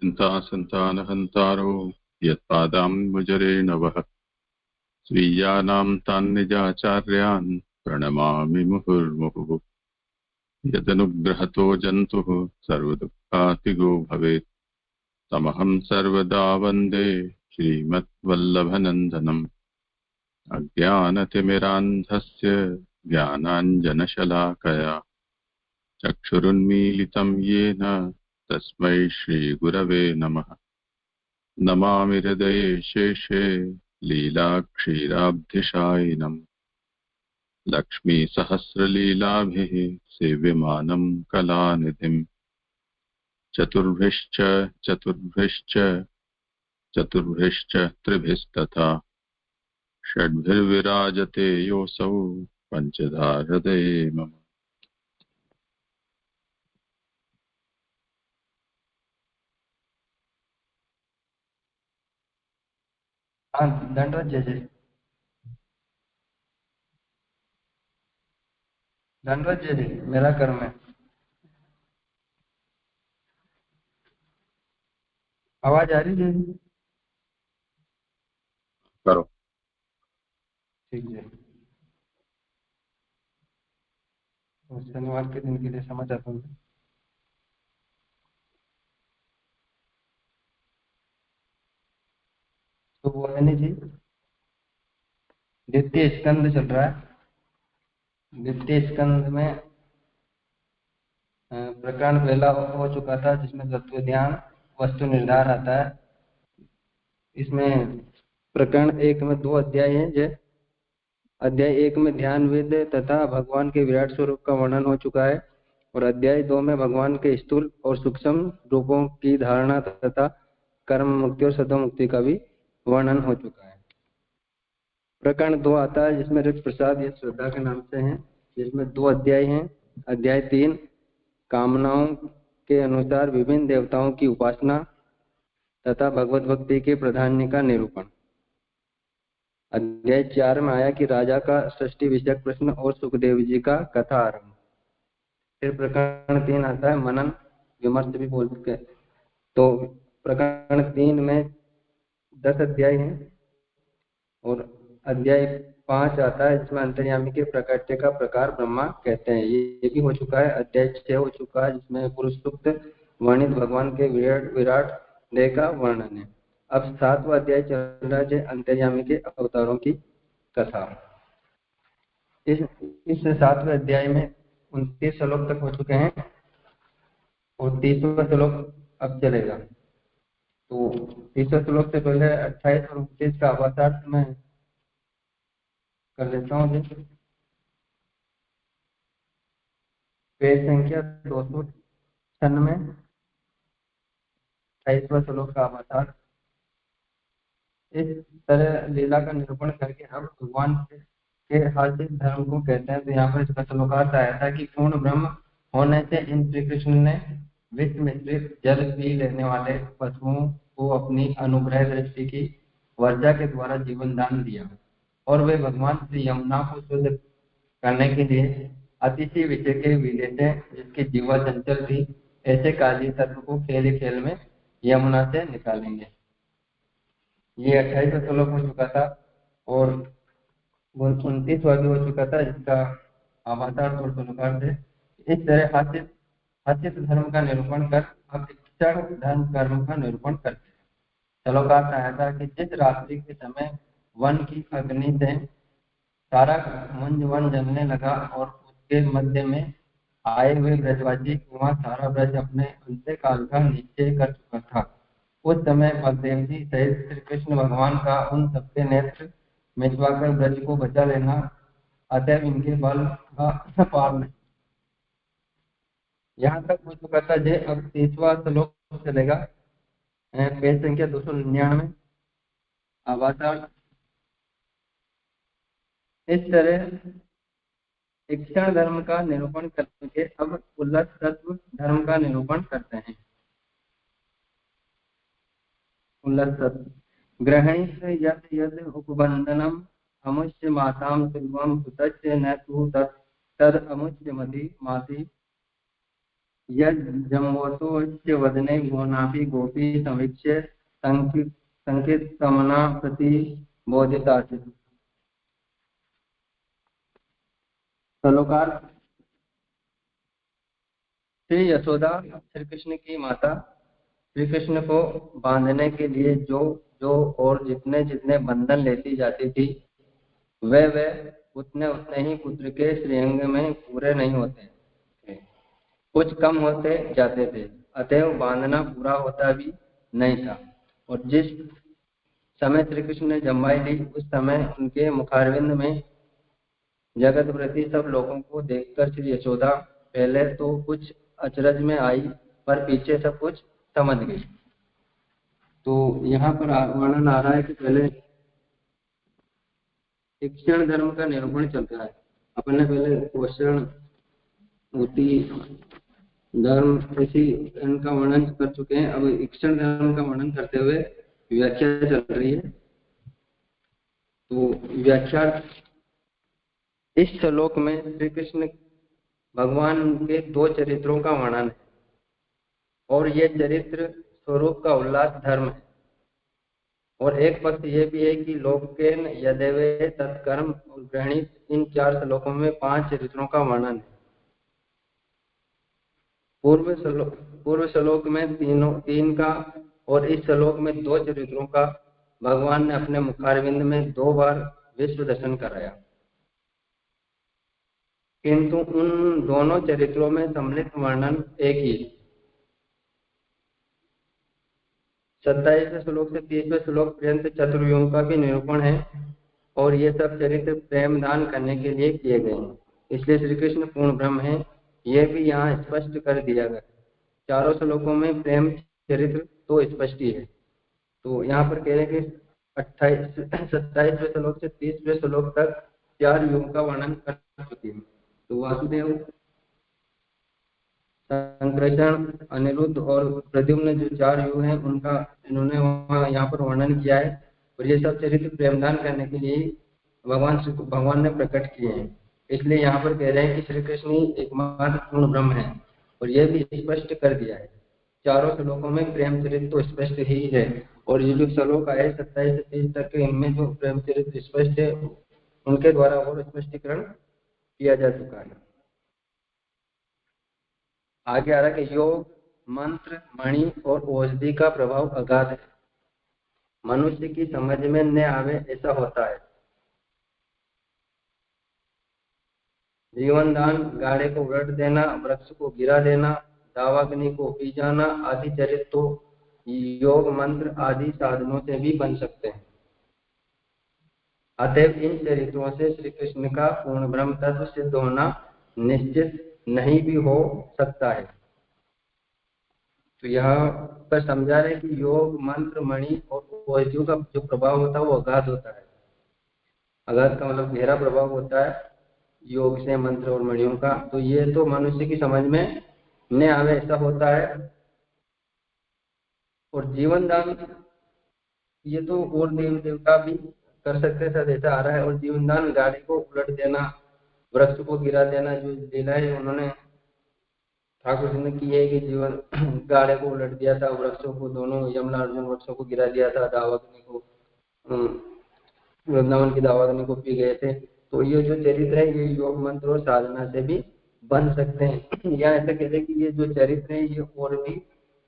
चिन्तासन्तानहन्तारो यत्पादाम्बुजरेणवः स्वीयानां तान् निजाचार्यान् प्रणमामि मुहुर्मुहुः। यदनुग्रहतो जन्तुः सर्वदुःखातिगो भवेत् तमहं सर्वदा वन्दे श्रीमद्वल्लभनन्दनम्। अज्ञानतिमिरान्धस्य ज्ञानाञ्जनशलाकया चक्षुरुन्मीलितं येन तस्मै श्रीगुरवे नमः। नमामि हृदये शेषे लीलाक्षीराब्धिशायिनम् लक्ष्मीसहस्रलीलाभिः सेव्यमानं कलानिधिम्। चतुर्भिश्च चतुर्भिश्च चतुर्भिश्च त्रिभिस्तथा षड्भिर्विराजते योऽसौ पञ्चधा हृदये मम। हाँ, दंडवत जय जय। दंडवत जय जय, मेरा कर्म है। आवाज आ रही है? करो। ठीक है। तो शनिवार के दिन के लिए समझ आता हूँ। तो वो है नहीं जी, द्वितीय स्कंद चल रहा है। द्वितीय स्कंद में प्रकरण पहला हो चुका था जिसमें तत्व ध्यान वस्तु निर्धार आता है। इसमें प्रकरण 1 में 2 अध्याय हैं। जो अध्याय 1 में ध्यान वेद तथा भगवान के विराट स्वरूप का वर्णन हो चुका है और अध्याय 2 में भगवान के स्थूल और सूक्ष्म रूपों की धारणा तथा कर्म मुक्ति और सदो मुक्ति का भी वर्णन हो चुका है। प्रकरण 2 आता है जिसमें ऋत प्रसाद या श्रद्धा के नाम से है, जिसमें 2 अध्याय हैं। अध्याय 3 कामनाओं के अनुसार विभिन्न देवताओं की उपासना तथा भगवत भक्ति के प्राधान्य का निरूपण। अध्याय 4 में आया कि राजा का सृष्टि विषयक प्रश्न और सुखदेव जी का कथा आरंभ। फिर प्रकरण 3 आता है मनन विमर्श भी बोल चुके। तो प्रकरण 3 में 10 अध्याय हैं और अध्याय 5 आता है जिसमें अंतर्यामी के प्रकट्य का प्रकार ब्रह्मा कहते हैं। ये भी हो चुका है। अध्याय 6 हो चुका है जिसमें पुरुष सूक्त वर्णित भगवान के विराट देह का वर्णन है। अब 7वां अध्याय चल रहा है अंतर्यामी के अवतारों की कथा। इस 7वें अध्याय में 29 श्लोक तक हो चुके हैं और 30वां श्लोक अब चलेगा। तो 30वें श्लोक से पहले 28 और 29 का अवतार में कर लेता हूँ। पेज संख्या 296, 28वां श्लोक का अवतार। इस तरह लीला का निरूपण करके हम भगवान के हार्दिक धर्म को कहते हैं। तो यहाँ पर इसका श्लोकार्थ आया था कि पूर्ण ब्रह्म होने से इन श्री कृष्ण ने विश्व मिश्रित जल पी लेने वाले पशुओं को अपनी अनुग्रह दृष्टि की वर्षा के द्वारा जीवन दान दिया और वे भगवान श्री यमुना को शुद्ध करने के लिए अतिशय विषय के विधे थे जिसकी जीवा चंचल थी। ऐसे काली तत्व को खेल खेल में यमुना से निकालेंगे। ये 28वां श्लोक हो चुका था और 29वां भी हो चुका था जिसका अवतार और श्लोकार्थ है। इस तरह हास्यत धर्म का निरूपण कर अब इच्छा धर्म कर्म का निरूपण करते हैं। श्लोकार्थ आया था कि जिस रात्रि के समय वन की अग्नि से सारा मुंज वन जलने लगा और उसके मध्य में आए हुए ब्रजवासी वहाँ सारा ब्रज अपने अंत्य काल का निश्चय कर चुका था। उस समय बलदेव जी सहित श्री कृष्ण भगवान का उन सबके नेत्र मिचवाकर ब्रज को बचा लेना अतएव इनके बल का पार नहीं। यहाँ तक हो चुका था। जे अब 30वां श्लोक चलेगा। पेज संख्या 299 अवतार। इस तरह इच्छा धर्म का निरूपण करके अब उल्लस तत्व धर्म का निरूपण करते हैं। उल्लस तत्व ग्रहणीत यद यद उपबंधनम अमुष्य माताम सुलभम सुतस्य न तु तद अमुष्य मति माति यज्जम्बोऽसुश्च वदने भुवनापि गोपी समीक्ष्य संकितमना प्रतिबोधितासीत्। सलोकार। श्री यशोदा श्री कृष्ण की माता श्री कृष्ण को बांधने के लिए जो जो और जितने जितने बंधन लेती जाती थी, वे उतने उतने ही पुत्र के श्रीअंग में पूरे नहीं होते, कुछ कम होते जाते थे, अतएव बांधना पूरा होता भी नहीं था। और जिस समय श्री कृष्ण ने जम्बाई ली, उस समय उनके मुखारविंद में जगत प्रति सब लोगों को देखकर श्री यशोदा पहले तो कुछ अचरज में आई, पर पीछे सब कुछ समझ गई। तो यहाँ पर वर्णन आ रहा है कि पहले शिक्षण धर्म का निरूपण चल रहा है। अपन ने पहले पोषण, ऊटी, धर्म ऐसी इनका वर्णन कर चुके हैं। अब शिक्षण धर्म का वर्णन करते हुए व्याख्या चल रही है। तो व्याख्या इस श्लोक में श्री कृष्ण भगवान के दो चरित्रों का वर्णन है, और ये चरित्र स्वरूप का उल्लास धर्म है। और एक पक्ष ये भी है कि लोकेन यदेवे तत्कर्म और गृहीत, इन 4 श्लोकों में 5 चरित्रों का वर्णन है। पूर्व श्लोक में 3 का और इस श्लोक में 2 चरित्रों का भगवान ने अपने मुखारविंद में 2 बार विश्व दर्शन कराया, किंतु उन दोनों चरित्रों में सम्मिलित वर्णन एक ही है। 27वें श्लोक से 30वें श्लोक पर्यंत चतुर्युग का भी निरूपण है, और ये सब चरित्र प्रेम दान करने के लिए किए गए हैं, इसलिए श्री कृष्ण पूर्ण ब्रह्म है, यह भी यहाँ स्पष्ट कर दिया गया। 4 श्लोकों में प्रेम चरित्र तो स्पष्ट ही है। तो यहाँ पर कह रहे हैं कि 27वें श्लोक से 30वें श्लोक तक 4 युग का वर्णन कर चुकी है। तो वासुदेव, संकृष्ण, अनिरुद्ध और प्रद्युम्न जो 4 युग हैं, उनका इन्होंने यहाँ पर वर्णन किया है। और ये सब चरित्र प्रेमदान करने के लिए भगवान ने प्रकट किए हैं, इसलिए यहाँ पर कह रहे हैं कि श्री कृष्ण ही एकमात्र पूर्ण ब्रह्म है, और यह भी स्पष्ट कर दिया है। 4 श्लोकों में प्रेम चरित्र तो स्पष्ट ही है, और ये जो श्लोक आए 27 से 30 तक के, इनमें जो प्रेम चरित्र स्पष्ट है, उनके द्वारा और स्पष्टीकरण किया जा चुका है। आगे आ रहा है कि योग, मंत्र, मणि और औषधि का प्रभाव अगाध है, मनुष्य की समझ में न आवे ऐसा होता है। जीवन दान, गाड़े को उलट देना, वृक्ष को गिरा देना, दावाग्नि को पी जाना आदि चरित्र तो योग, मंत्र आदि साधनों से भी बन सकते हैं। अतएव इन चरित्रों से श्री कृष्ण का पूर्ण ब्रह्म तत्व सिद्ध होना निश्चित नहीं भी हो सकता है। तो यहाँ पर समझा रहे कि योग, मंत्र, मणि और औषधियों का जो प्रभाव होता है वो अगाध होता है। अगाध का मतलब गहरा प्रभाव होता है योग से, मंत्र और मणियों का। तो ये तो मनुष्य की समझ में न आवे ऐसा होता है। और जीवन दान, ये तो और देव देवता भी कर सकते हैं, ऐसा आ रहा है। और जीवन दान, गाड़ी को उलट देना, वृक्ष को गिरा देना, जो लीलाएं उन्होंने ठाकुर जी ने की है कि जीवन गाड़े को उलट दिया था, वृक्षों को, दोनों यमुना अर्जुन वृक्षों को गिरा दिया था, दावाग्नि को, वृंदावन की दावाग्नि को पी गए थे। तो ये जो चरित्र है, ये योग, मंत्र और साधना से भी बन सकते हैं। या ऐसा कहते हैं कि ये जो चरित्र है, ये और भी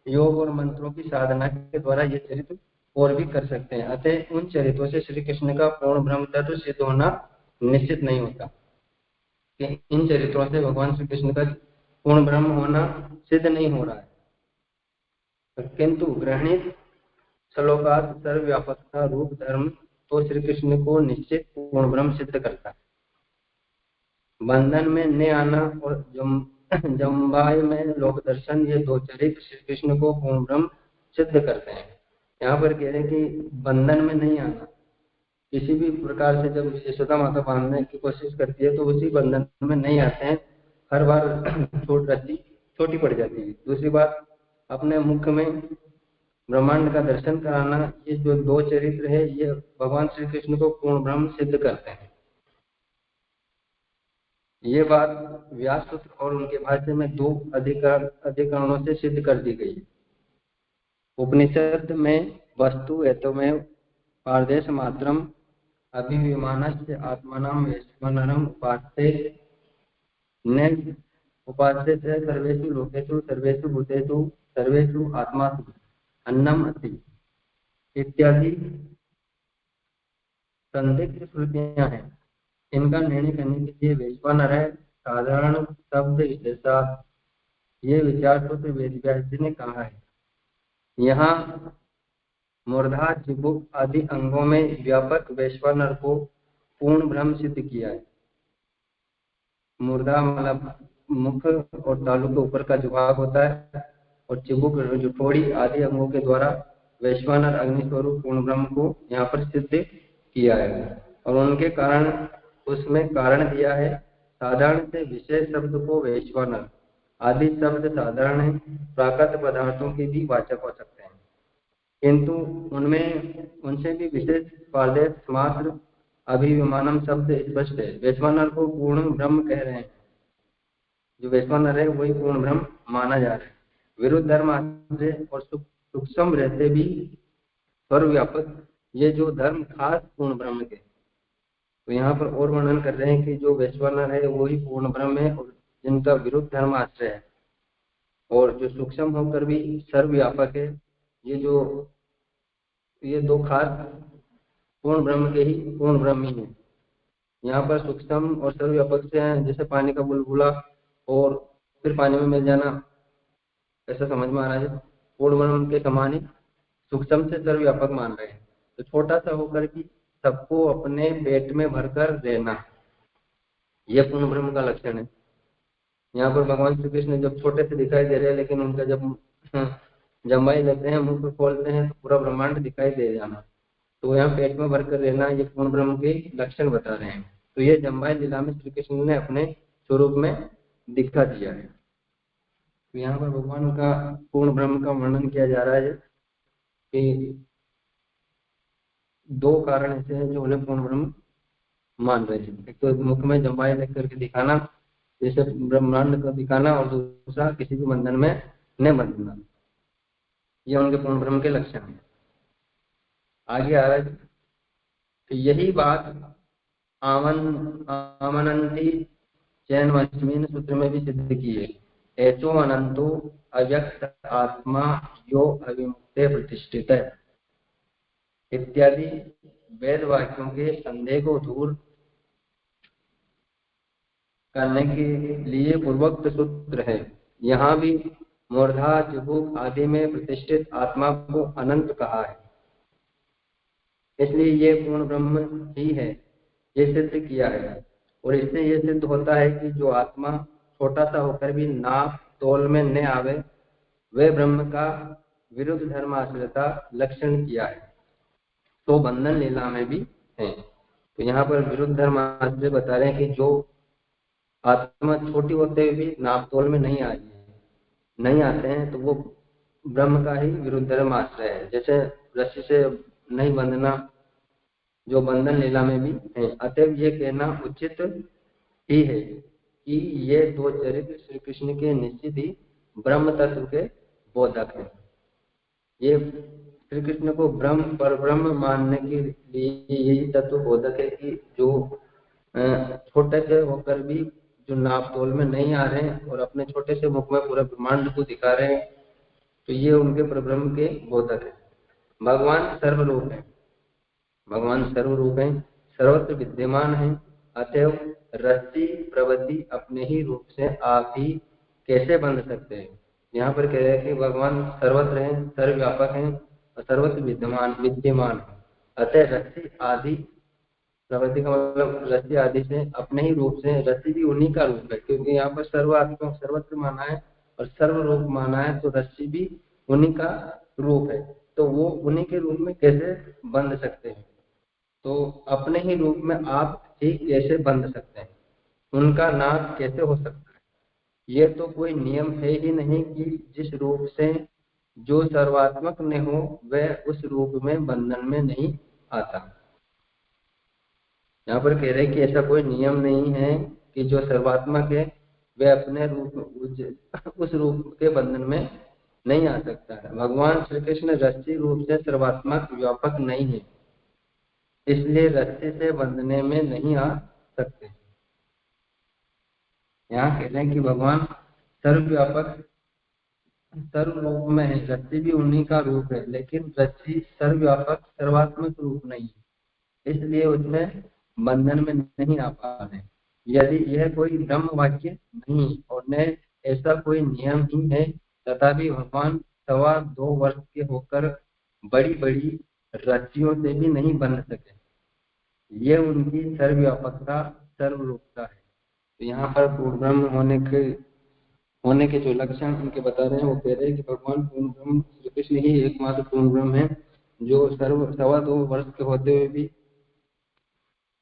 योग और मंत्रों की साधना के द्वारा ये चरित्र और भी कर सकते हैं। अतः उन चरित्रों से श्री कृष्ण का पूर्ण ब्रह्म तत्व सिद्ध होना निश्चित नहीं होता। इन चरित्रों से भगवान श्री कृष्ण का पूर्ण ब्रह्म होना सिद्ध नहीं हो रहा है, किंतु गृहीत श्लोकार्थ सर्वव्यापकता रूप धर्म तो श्री कृष्ण को निश्चित पूर्ण ब्रह्म सिद्ध करता है। बंधन में न आना और जम्बाई में लोक दर्शन, ये 2 चरित्र श्री कृष्ण को पूर्ण ब्रह्म सिद्ध करते हैं। यहाँ पर कह रहे हैं कि बंधन में नहीं आना, किसी भी प्रकार से जब यशोदा माता बांधने की कोशिश करती है तो उसी बंधन में नहीं आते हैं, हर बार रस्सी छोटी पड़ जाती है। दूसरी बात, अपने मुख में ब्रह्मांड का दर्शन कराना, ये जो 2 चरित्र है, ये भगवान श्री कृष्ण को पूर्ण ब्रह्म सिद्ध करते हैं। ये बात व्यास सूत्र और उनके भाष्य में दो अधिकरणों से सिद्ध कर दी गई है। उपनिषद में वस्तु हेतु में पारदेश मात्रम अभिविमानस्य आत्मानां वैश्वानरं उपास्य से सर्वेषु लोकेषु सर्वेषु भूतेषु सर्वेषु आत्मासु अन्नम अस्ति इत्यादि संदिग्ध श्रुतियां हैं। इनका निर्णय करने के लिए वैश्वानर है साधारण शब्द विशेषा ये विचार सूत्र वेद व्यास जी ने कहा है। यहाँ मूर्धा चिबुक आदि अंगों में व्यापक वैश्वानर को पूर्ण ब्रह्म सिद्ध किया है। मूर्धा मतलब मुख और तालु के ऊपर का जो भाग होता है और चिबुक जो थोड़ी आदि अंगों के द्वारा वैश्वानर अग्नि स्वरूप पूर्ण ब्रह्म को यहाँ पर सिद्ध किया है। और उनके कारण उसमें कारण दिया है साधारण से विशेष शब्द को वैश्वानर आदि शब्द साधारण है प्राकृत पदार्थों के भी वाचक हो सकते हैं, किंतु उनमें उनसे भी विशेष पारदेश मात्र अभिविमानम शब्द स्पष्ट है। वैश्वानर को पूर्ण ब्रह्म कह रहे हैं, जो वैश्वानर है वही पूर्ण ब्रह्म माना जा रहा है। विरुद्ध धर्म और सूक्ष्म रहते भी सर्वव्यापक ये जो धर्म खास पूर्ण ब्रह्म के, तो यहाँ पर और वर्णन कर रहे हैं कि जो वैश्वानर है वही पूर्ण ब्रह्म है और जिनका विरुद्ध धर्म आश्रय है और जो सूक्ष्म होकर भी सर्वव्यापक है, ये दो खास पूर्ण ब्रह्म के ही पूर्ण ब्रह्म ही है। यहाँ पर सूक्ष्म और सर्वव्यापक से हैं, जैसे पानी का बुलबुला और फिर पानी में मिल जाना, ऐसा समझ में आ रहा है। पूर्ण ब्रह्म के समान ही सूक्ष्म से सर्वव्यापक मान रहे हैं। तो छोटा सा होकर भी सबको अपने पेट में भरकर रहना, यह पूर्ण ब्रह्म का लक्षण है। यहाँ पर भगवान श्री कृष्ण जब छोटे से दिखाई दे रहे हैं, लेकिन उनका जब जमाई लेते हैं, मुंह को खोलते हैं तो पूरा ब्रह्मांड दिखाई दे जाना, तो यहाँ पेट में भरकर रहना ये पूर्ण ब्रह्म के लक्षण बता रहे हैं। तो ये जम्बाई लीला में श्री कृष्ण ने अपने स्वरूप में दिखा दिया है। तो यहाँ पर भगवान का पूर्ण ब्रह्म का वर्णन किया जा रहा है कि दो कारण ऐसे हैं जो उन्हें पूर्ण ब्रह्म मान रहे हैं। एक तो मुख में जम्बाई लेकर करके दिखाना, जैसे ब्रह्मांड को दिखाना, और दूसरा किसी भी बंधन में न बंधना, ये उनके पूर्ण ब्रह्म के लक्षण है। आगे आ रहा है तो यही बात आमनंती चैनवस्मिन सूत्र में भी सिद्ध की है। ऐसो अनंतो अव्यक्त आत्मा यो अविमुक्ते प्रतिष्ठित है इत्यादि वेद वाक्यों के संदेह को दूर करने के लिए पूर्वोक्त सूत्र है। यहाँ भी मूर्धा चिबुक आदि में प्रतिष्ठित आत्मा को अनंत कहा है, इसलिए ये पूर्ण ब्रह्म ही है, ये सिद्ध किया है। और इससे ये सिद्ध होता है कि जो आत्मा छोटा सा होकर भी नाप तोल में न आवे, वे ब्रह्म का विरुद्ध धर्माश्रयता लक्षण किया है, तो बंधन लीला में भी है। तो यहाँ पर विरुद्ध धर्माश्रय बता रहे हैं कि जो आत्मा छोटी होते हुए भी नाप तोल में नहीं आते हैं, तो वो ब्रह्म का ही विरुद्ध धर्म आश्रय है। जैसे रस्सी से नहीं बंधना, जो बंधन लीला में भी है। अतएव ये कहना उचित ही है कि ये दो चरित्र श्री कृष्ण के निश्चित ही ब्रह्म तत्व के बोधक है। ये श्री कृष्ण को ब्रह्म पर ब्रह्म मानने के लिए यही तत्व बोधक है कि जो छोटे से होकर भी जो नाप तोल में नहीं आ रहे हैं और अपने छोटे से मुख में पूरा ब्रह्मांड को दिखा रहे हैं, तो ये उनके परब्रह्म के बोधक है। भगवान सर्वरूप है, भगवान सर्वरूप है, सर्वत्र विद्यमान है। अतएव रस्सी प्रवृत्ति अपने ही रूप से आप ही कैसे बंध सकते हैं। यहाँ पर कह रहे हैं कि भगवान सर्वत्र है, सर्वव्यापक है और सर्वत्र विद्यमान है। अतः रस्सी आदि प्रवृत्ति का मतलब रस्सी आदि से अपने ही रूप से, रस्सी भी उन्हीं का रूप है, क्योंकि यहाँ पर सर्वात्मक सर्वत्र माना है और सर्व रूप माना है, तो रस्सी भी उन्हीं का रूप है। तो वो उन्हीं के रूप में कैसे बंध सकते हैं, तो अपने ही रूप में आप ही कैसे बंध सकते हैं, उनका नाश कैसे हो सकता है। ये तो कोई नियम है ही नहीं कि जिस रूप से जो सर्वात्मक न हो वह उस रूप में बंधन में नहीं आता। यहाँ पर कह रहे कि ऐसा कोई नियम नहीं है कि जो सर्वात्मक है वे अपने रूप उस रूप के बंधन में नहीं आ सकता है। भगवान श्री कृष्ण रस्सी रूप से सर्वात्मक व्यापक नहीं है, इसलिए रस्सी से बंधने में नहीं आ सकते। यहाँ कहते हैं कि भगवान सर्वव्यापक सर्व रूप में है, रस्सी भी उन्हीं का रूप है, लेकिन रस्सी सर्वव्यापक सर्वात्मक रूप नहीं है, इसलिए उसमें बंधन में नहीं आ पा रहे। यदि यह कोई ब्रह्म वाक्य नहीं और न ऐसा कोई नियम ही है, तथापि भगवान 2.25 वर्ष के होकर बड़ी बड़ी रस्सियों से भी नहीं बंध सके। ये उनकी सर्वव्यापकता सर्वरूपता है। तो यहाँ पर पूर्ण ब्रह्म होने के जो लक्षण उनके बता रहे हैं, वो कह रहे हैं कि भगवान पूर्ण ब्रह्म श्री कृष्ण ही एकमात्र पूर्ण ब्रह्म है, जो 2.25 वर्ष के होते हुए भी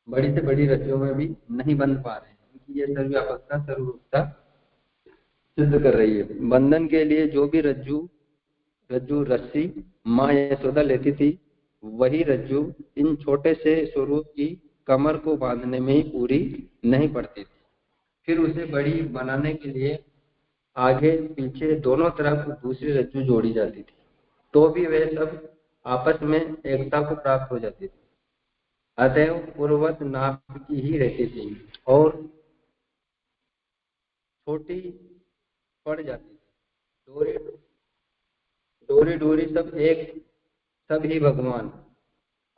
बड़ी से बड़ी रस्सियों में भी नहीं बंध पा रहे हैं। उनकी ये सर्वव्यापकता सर्वरूपता सिद्ध कर रही है। बंधन के लिए जो भी रज्जु रस्सी माँ यशोदा लेती थी, वही रज्जु इन छोटे से स्वरूप की कमर को बांधने में ही पूरी नहीं पड़ती थी। फिर उसे बड़ी बनाने के लिए आगे पीछे दोनों तरफ दूसरी रज्जु जोड़ी जाती थी, तो भी वे सब आपस में एकता को प्राप्त हो जाती थी। अतएव पूर्ववत नाप की ही रहती थी और छोटी पड़ जाती थी। डोरी सब ही भगवान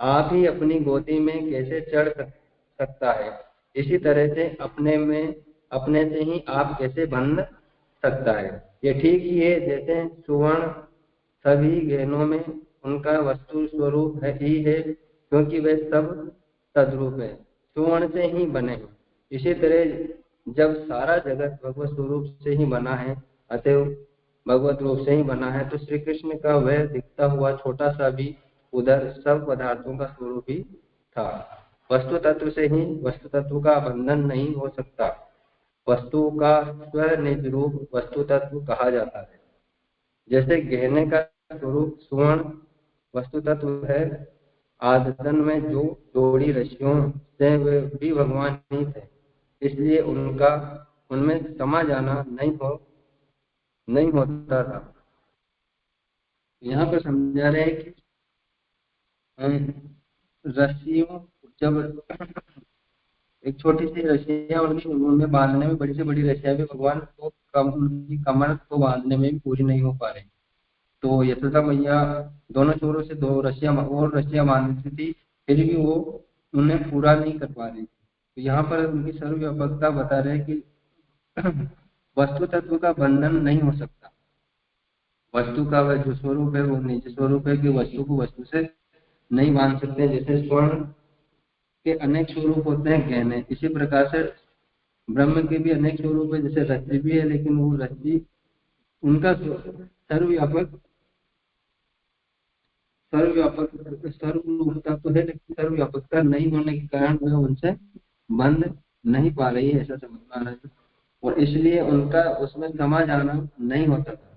आप ही अपनी गोदी में कैसे चढ़ सकता है, इसी तरह से अपने से ही आप कैसे बंध सकता है। ये ठीक ही है जैसे सुवर्ण सभी गहनों में उनका वस्तु स्वरूप ही है, क्योंकि वे सब तद्रूप है, सुवर्ण से ही बने हैं। इसी तरह जब सारा जगत भगवत स्वरूप से ही बना है, अतएव भगवत रूप से ही बना है, तो श्री कृष्ण का वह दिखता हुआ छोटा सा भी उधर सब पदार्थों का स्वरूप ही था। वस्तु तत्व से ही वस्तु तत्व का बंधन नहीं हो सकता। वस्तु का स्वनिज रूप वस्तु तत्व कहा जाता है। जैसे गहने का स्वरूप स्वर्ण वस्तु तत्व है, आदतन में जो जोड़ी रस्सियों से वे भी भगवान ही थे, इसलिए उनमें समा जाना नहीं होता था। यहाँ पर समझा रहे हैं कि रस्सियों जब एक छोटी सी रस्सियां उनमें बांधने में बड़ी से बड़ी रस्सियां भी भगवान को उनकी कमर को बांधने में भी पूरी नहीं हो पा रही, तो यशोदा मैया दोनों छोरों से 2 रस्सियां और रस्सियां बांधती थी, फिर भी वो उन्हें पूरा नहीं कर पा रही। तो यहाँ पर उनकी सर्वव्यापकता बता रहे हैं कि वस्तु तत्व का बंधन नहीं हो सकता। वस्तु का वह जो स्वरूप है वो निज स्वरूप है कि वस्तु को वस्तु से नहीं बांध सकते। जैसे स्वर्ण के अनेक स्वरूप होते हैं गहने, इसी प्रकार से ब्रह्म के भी अनेक स्वरूप है। जैसे रस्सी भी है, लेकिन वो रस्सी उनका सर्वव्यापकता तो है, लेकिन सर्वव्यापकता नहीं होने के कारण वह उनसे बंध नहीं पा रही है, ऐसा समझना रहा है, और इसलिए उनका उसमें समा जाना नहीं होता था।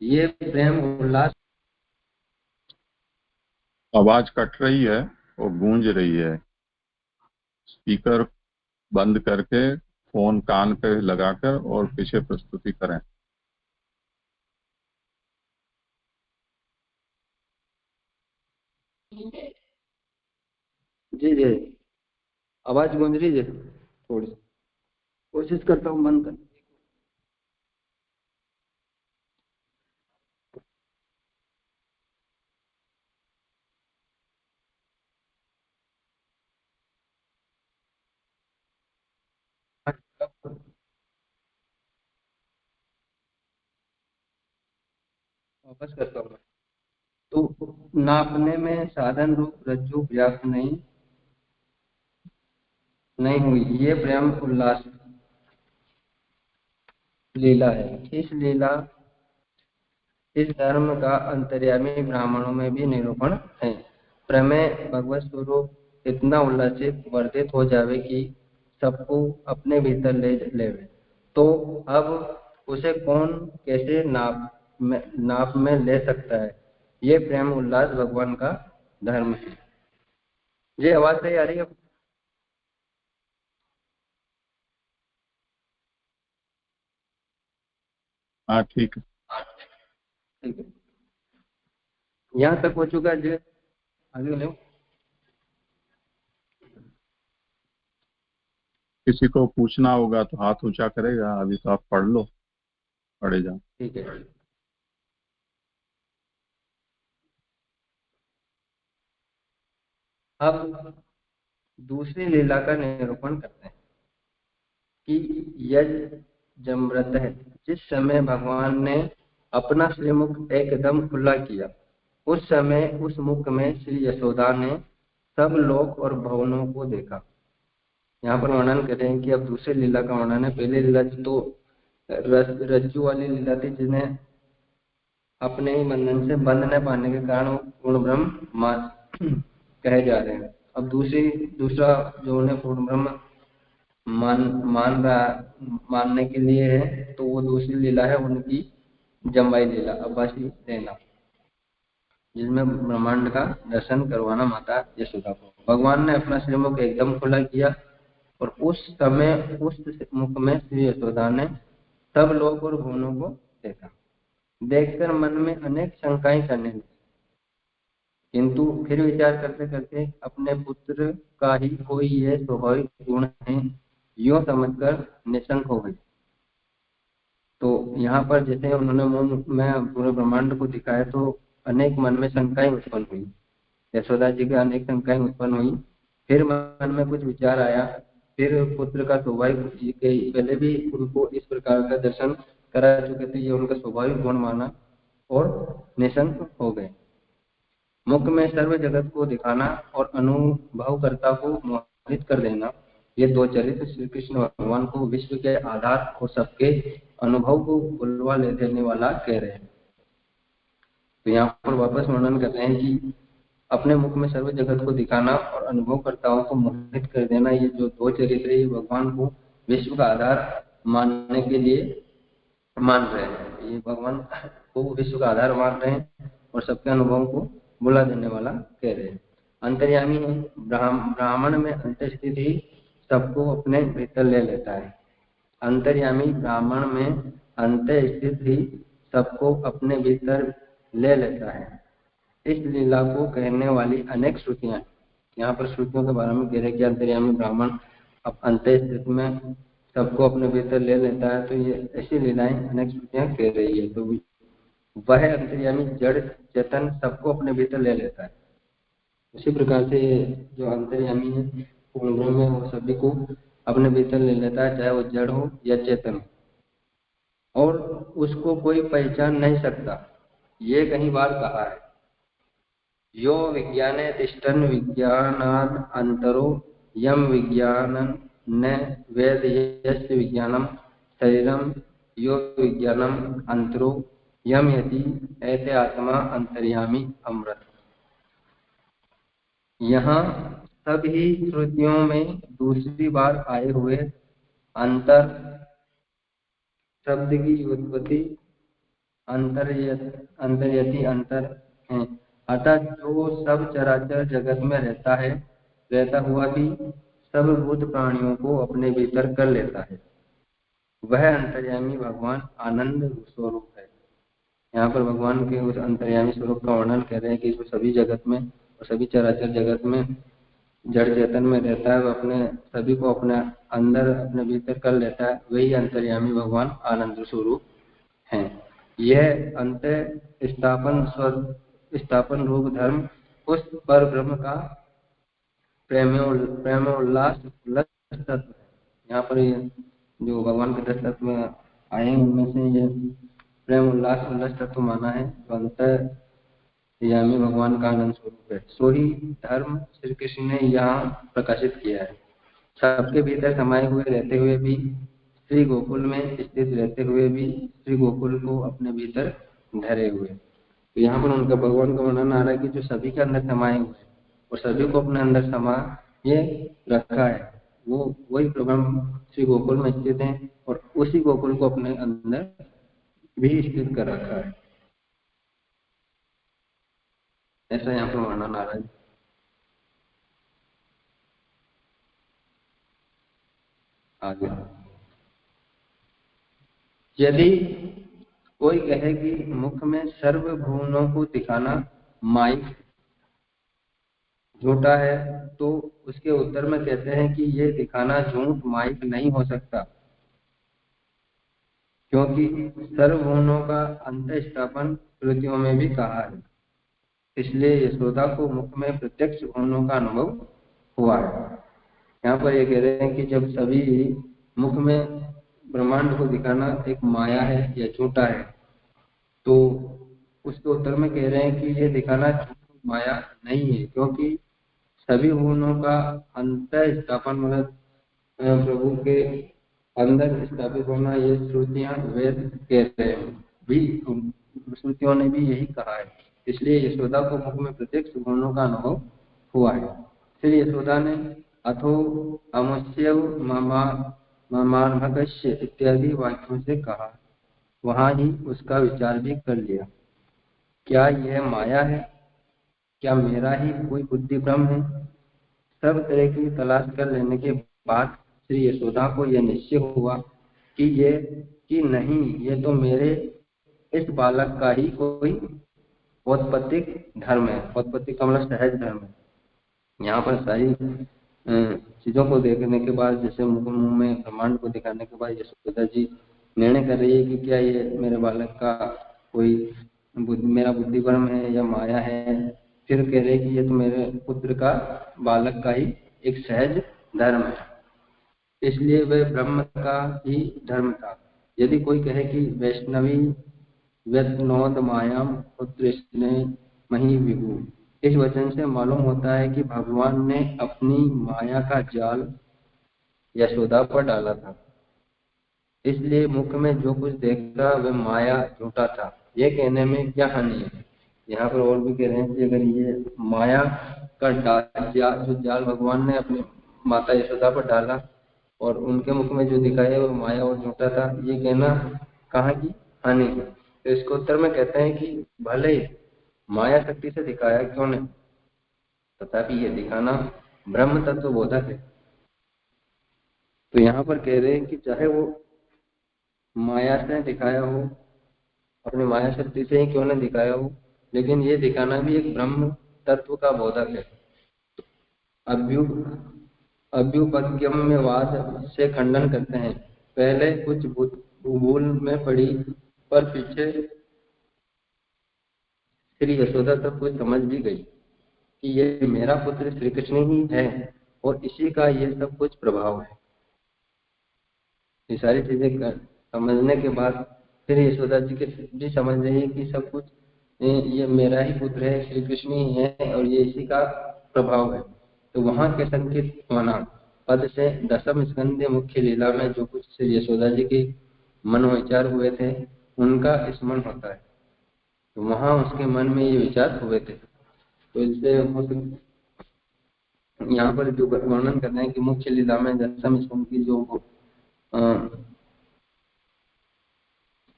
ये प्रेम उल्लास। आवाज कट रही है और गूंज रही है। स्पीकर बंद करके फोन कान पे लगाकर और पीछे प्रस्तुति करें। जी जी, आवाज गूंज रही है, थोड़ी कोशिश करता हूँ बंद करने। वापस करता हूँ। तो नापने में साधन रूप रज्जु पर्याप्त नहीं हुई, ये प्रेम उल्लास लीला है। इस धर्म का अंतर्यामी ब्राह्मणों में भी निरूपण है। प्रमेय भगवत स्वरूप इतना उल्लासित वर्धित हो जावे कि सबको अपने भीतर ले, तो अब उसे कौन कैसे नाप में ले सकता है। ये प्रेम उल्लास भगवान का धर्म है। ये आवाज सही आ रही है? हाँ ठीक है। ठीक है, यहाँ तक हो चुका है जी, आगे ले। किसी को पूछना होगा तो हाथ ऊंचा करेगा, अभी तो आप पढ़ लो, पढ़े जाओ। ठीक है, अब दूसरी लीला का निरूपण करते हैं कि यज जमव्रत है, जिस समय भगवान ने अपना श्रीमुख एकदम खुला किया, उस समय उस मुख में श्री यशोदा ने सब लोक और भवनों को देखा। यहाँ पर वर्णन करते हैं कि अब दूसरी लीला का वर्णन है। पहली लीला तो रज्जु वाली लीला थी, जिन्हें अपने ही बंधन से बंध न पाने के कारण वो पूर्ण ब्रह्म कहे जा रहे हैं। अब दूसरा जो उन्हें पूर्ण ब्रह्म मानने के लिए है, तो वो दूसरी लीला है उनकी जम्बाई लीला, अब्बासी लेना, जिसमें ब्रह्मांड का दर्शन करवाना माता यशोदा को। भगवान ने अपना श्रीमुख एकदम खुला किया और उस समय उस मुख में श्री यशोदा ने सब लोग और भुवनों को देखा। देखकर मन में अनेक शंकाएं करने लगी, किंतु फिर विचार करते करते अपने पुत्र का ही कोई यह स्वाभाविक गुण है, यूं समझकर निशंक हो गई। तो यहाँ पर जैसे उन्होंने मुंह में पूरे ब्रह्मांड को दिखाया, तो अनेक मन में शंकाएं उत्पन्न हुई, यशोदा जी की अनेक शंकाएं उत्पन्न हुई। फिर मन में कुछ विचार आया, फिर पुत्र का स्वाभाविक, पहले भी उनको इस प्रकार का दर्शन करा चुके थे, ये उनका स्वाभाविक गुण माना और निशंक हो गए। मुख में सर्व जगत को दिखाना और अनुभवकर्ता को मोहित कर देना, ये दो चरित्र श्री कृष्ण भगवान को विश्व के आधार और सबके अनुभव को बुलवा ले देने वाला कह रहे हैं। तो यहाँ पर वापस वर्णन कर रहे हैं कि अपने मुख में सर्व जगत को दिखाना और अनुभवकर्ताओं को मोहित कर देना, ये जो दो चरित्र है, ये भगवान को विश्व का आधार मानने के लिए मान रहे हैं। ये भगवान को विश्व का आधार मान रहे हैं और सबके अनुभवों को बुला देने वाला कह रहे हैं। अंतर्यामी है, ब्राह्मण में अंतर्स्थित ही सबको अपने भीतर ले लेता है। अंतर्यामी ब्राह्मण में अंतर्स्थित ही सबको अपने भीतर ले लेता है। इस लीला को कहने वाली अनेक श्रुतियां, यहाँ पर श्रुतियों के बारे में कह रहे हैं कि अंतर्यामी ब्राह्मण अब अंतर्स्थित में सबको अपने भीतर ले लेता है, तो ये ऐसी लीलाएं अनेक श्रुतियां कह रही है। तो वह अंतर्यामी जड़ चेतन सबको अपने भीतर ले लेता है। उसी प्रकार से जो अंतर्यामी है पूर्ण ब्रह्म है, वो सभी को अपने भीतर ले लेता है, चाहे वो जड़ हो या चेतन हो, और उसको कोई पहचान नहीं सकता। ये कहीं बार कहा है, यो विज्ञाने तिष्ठन् विज्ञानाद् अंतरो यम विज्ञानं न वेद यस्य विज्ञानं शरीरम यो विज्ञानम अंतरो यम यति ऐसे आत्मा अंतर्यामी अमृत। यहाँ सभी श्रुतियों में दूसरी बार आए हुए अंतर शब्द की उत्पत्ति अंतर्यति अंतर है, अर्थात जो सब चराचर जगत में रहता है, रहता हुआ भी सब भूत प्राणियों को अपने भीतर कर लेता है, वह अंतर्यामी भगवान आनंद स्वरूप है। यहाँ पर भगवान के उस अंतर्यामी स्वरूप का वर्णन कर रहे हैं कि जो सभी जगत में और सभी चराचर जगत में जड़ चेतन में रहता है, वह अपने सभी को अपने अंदर अपने भीतर कर लेता है, वही अंतर्यामी भगवान आनंद स्वरूप है। यह अंत स्थापन रूप धर्म उस पर ब्रह्म का प्रेमोल्लास तत्व है। यहाँ पर जो भगवान के 10 तत्व आए हैं, उनमें से ये प्रेम उल्लास तत्व माना है, तो अंतर्यामी भगवान का आनंद स्वरूप है। सो ही धर्म श्री कृष्ण ने यहाँ प्रकाशित किया है। सबके भीतर समाये हुए रहते हुए भी, श्री गोकुल में स्थित रहते हुए भी, श्री गोकुल को अपने भीतर धरे हुए। तो यहाँ पर उनका भगवान का वर्णन आ रहा है कि जो सभी के अंदर समाये हुए और सभी को अपने अंदर समा ये रखा है, वो वही प्रभु श्री गोकुल में स्थित है और उसी गोकुल को अपने अंदर भी स्थित कर रखा है, ऐसा यहाँ पर वर्णन आ रहा है। आगे, यदि कोई कहे कि मुख में सर्व भुवनों को दिखाना माइक झूठा है, तो उसके उत्तर में कहते हैं कि ये दिखाना झूठ माइक नहीं हो सकता, क्योंकि सर्वभुवनों का अंत स्थापन श्रुतियों में भी कहा है। इसलिए यशोदा को मुख में प्रत्यक्ष भुवनों का अनुभव हुआ है। यहाँ पर ये कह रहे हैं कि जब सभी मुख में ब्रह्मांड को दिखाना एक माया है या झूठा है, तो उसके उत्तर में कह रहे हैं कि ये दिखाना माया नहीं है, क्योंकि सभी भुवनों का अंत स्थापन मतलब प्रभु के अंदर स्थापित होना, ये श्रुतियां वेद कहते हैं, भी श्रुतियों ने भी यही कहा है। इसलिए यशोदा को मुख में प्रत्यक्ष भुवनों का अनुभव हुआ है। फिर यशोदा ने अथो अमुष्यव ममार्भकस्य इत्यादि वाक्यों से कहा, वहां ही उसका विचार भी कर लिया, क्या यह माया है, क्या मेरा ही कोई बुद्धि भ्रम है। सब तरह की तलाश कर लेने के बाद श्री यशोदा को यह निश्चय हुआ कि नहीं, ये तो मेरे इस बालक का ही कोई औत्पत्तिक धर्म है। औत्पत्तिक का मतलब सहज धर्म है। यहाँ पर सारी चीजों को देखने के बाद, जैसे मुंह में ब्रह्मांड को दिखाने के बाद यशोदा जी निर्णय कर रही है कि क्या ये मेरे बालक का कोई मेरा बुद्धि भ्रम है या माया है। फिर कह रहे कि ये तो मेरे पुत्र का बालक का ही एक सहज धर्म है, इसलिए वह ब्रह्म का ही धर्म था। यदि कोई कहे कि वैष्णवी व्यतनोद मायाम पुत्र स्नेह मही विभु, इस वचन से मालूम होता है कि भगवान ने अपनी माया का जाल यशोदा पर डाला था, इसलिए मुख में जो कुछ देखा वह माया झूठा था। ये कहने में क्या हानि है। यहाँ पर और भी कह रहे हैं कि अगर ये माया का जो जाल भगवान ने अपनी माता यशोदा पर डाला और उनके मुख में जो दिखाया वो माया और झूठा था, ये कहना कहाँ की हानि है। तो इसके उत्तर में कहते हैं कि भले माया शक्ति से दिखाया क्यों नहीं, तथापि ये दिखाना ब्रह्म तत्व बोधक है। तो यहाँ पर कह रहे हैं कि चाहे वो माया से दिखाया हो, अपनी माया शक्ति से ही क्यों न दिखाया हो, लेकिन ये दिखाना भी एक ब्रह्म तत्व का बोधक है। अभ्युपगम्यवाद से खंडन करते हैं। पहले कुछ भूल में पड़ी, पर पीछे श्री यशोदा तक कुछ समझ भी गई कि ये मेरा पुत्र श्री कृष्ण ही है और इसी का ये सब कुछ प्रभाव है। ये सारी चीजें समझने के बाद फिर यशोदा जी के भी समझ रही है कि सब कुछ ये मेरा ही पुत्र है, श्री कृष्ण ही है और ये इसी का प्रभाव है। तो वहां के संकेत होना पद से दशम स्कंद मुख्य लीला में जो कुछ श्री यशोदा जी के मनोविचार हुए थे उनका स्मरण होता है। तो वहां उसके मन में ये विचार हुए थे। तो इससे यहाँ पर जो वर्णन कर रहे हैं कि मुख्य लीला में दशम स्कंद की जो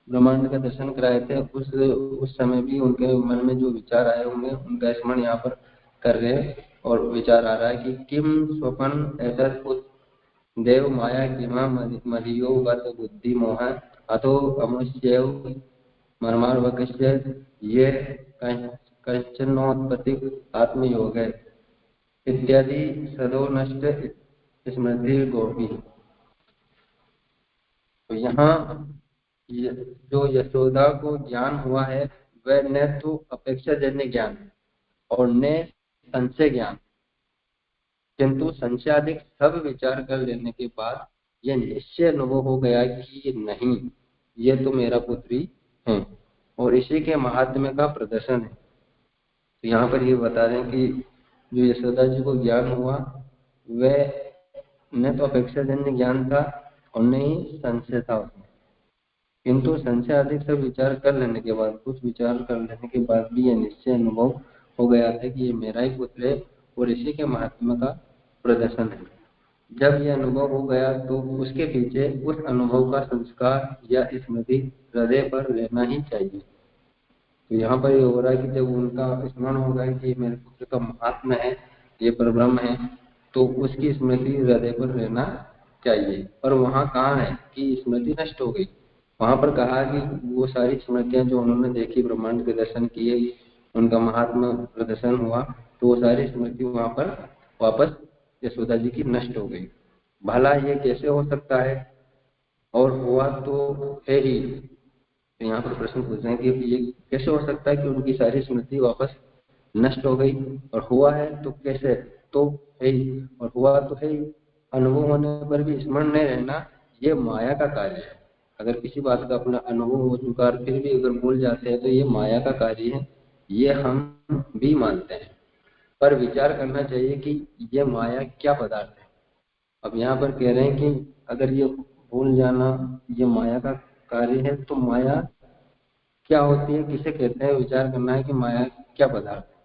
ब्रह्मांड का दर्शन कराए थे, उस समय भी उनके मन में जो विचार आए होंगे उनका स्मरण यहाँ पर कर रहे हैं। और विचार आ रहा है कि किम स्वपन एतत् देव माया किमा मधियो वत बुद्धि मोह अतो अमुष्यव मर्मार्वकस्य ये कश्चनोत्पत्ति आत्मयोग है इत्यादि सदो नष्ट स्मृति गोपी। तो यहाँ जो यशोदा को ज्ञान हुआ है वह न तो अपेक्षाजन्य ज्ञान है और न संशय ज्ञान, किंतु संशयादिक सब विचार कर लेने के बाद यह निश्चय अनुभव हो गया कि नहीं, ये तो मेरा पुत्र ही है और इसी के महात्म्य का प्रदर्शन है। तो यहाँ पर ये बता रहे हैं कि जो यशोदा जी को ज्ञान हुआ वह न तो अपेक्षाजन्य ज्ञान था और न ही संशय था उसमें, किंतु संशय अधिक सब विचार कर लेने के बाद, कुछ विचार कर लेने के बाद भी यह निश्चय अनुभव हो गया था कि ये मेरा ही पुत्र है और इसी के महात्मा का प्रदर्शन है। जब यह अनुभव हो गया तो उसके पीछे उस अनुभव का संस्कार या स्मृति हृदय पर लेना ही चाहिए। तो यहाँ पर ये हो रहा है कि जब उनका स्मरण होगा कि मेरे पुत्र का महात्मा है, ये परब्रह्म है, तो उसकी स्मृति हृदय पर रहना चाहिए। और वहाँ कहाँ है कि स्मृति नष्ट हो गई, वहां पर कहा कि वो सारी स्मृतियां जो उन्होंने देखी, ब्रह्मांड के दर्शन किए, उनका महात्मा प्रदर्शन हुआ, तो वो सारी स्मृति वहां पर वापस यशोदा जी की नष्ट हो गई। भला ये कैसे हो सकता है, और हुआ तो है ही। तो यहाँ पर प्रश्न पूछ रहे हैं कि ये कैसे हो सकता है कि उनकी सारी स्मृति वापस नष्ट हो गई, और हुआ है तो कैसे, तो है ही, और हुआ तो है ही। अनुभव होने पर भी स्मरण नहीं रहना, ये माया का कार्य है। अगर किसी बात का अपना अनुभव हो चुका और फिर भी अगर भूल जाते हैं तो ये माया का कार्य है, ये हम भी मानते हैं। पर विचार करना चाहिए कि ये माया क्या पदार्थ है। अब यहाँ पर कह रहे हैं कि अगर ये भूल जाना ये माया का कार्य है, तो माया क्या होती है, किसे कहते हैं, विचार करना है कि माया क्या पदार्थ है।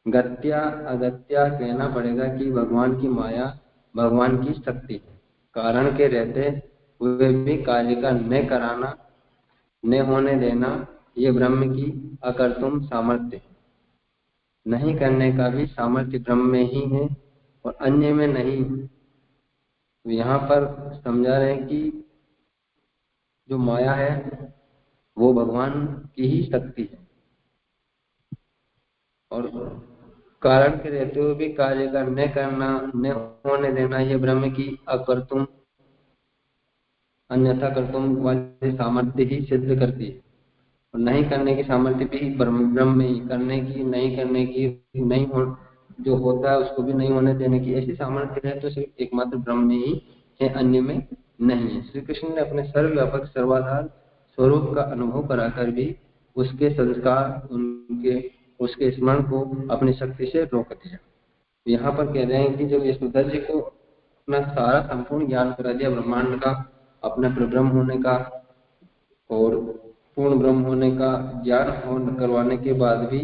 गत्या अगत्या कहना पड़ेगा कि भगवान की माया भगवान की शक्ति है। कारण के रहते हुए भी कार्य का न कराना, न होने देना, ये ब्रह्म की अकर्तुम सामर्थ्य है। नहीं करने का भी सामर्थ्य ब्रह्म में ही है और अन्य में नहीं। तो यहाँ पर समझा रहे हैं कि जो माया है वो भगवान की ही शक्ति है, और कारण के रहते हुए भी कार्य का न करना, न होने देना, ये ब्रह्म की अकर्तुम अन्यथा कर्तुम वाली सामर्थ्य ही सिद्ध करती है। और नहीं करने की सामर्थ्य भी ब्रह्म में ही, करने की, नहीं करने की, नहीं हो जो होता है उसको भी नहीं होने देने की ऐसी सामर्थ्य है तो सिर्फ एकमात्र ब्रह्म में ही है, अन्य में नहीं है। श्री कृष्ण ने अपने सर्वव्यापक सर्वाधार स्वरूप का अनुभव कराकर भी उसके संस्कार, उनके उसके स्मरण को अपनी शक्ति से रोक दिया। यहाँ पर कह रहे हैं कि जब यशोदा जी को अपना सारा संपूर्ण ज्ञान करा दिया ब्रह्मांड का, अपने ब्रह्म होने का और पूर्ण ब्रह्म होने का ज्ञान करवाने के बाद भी,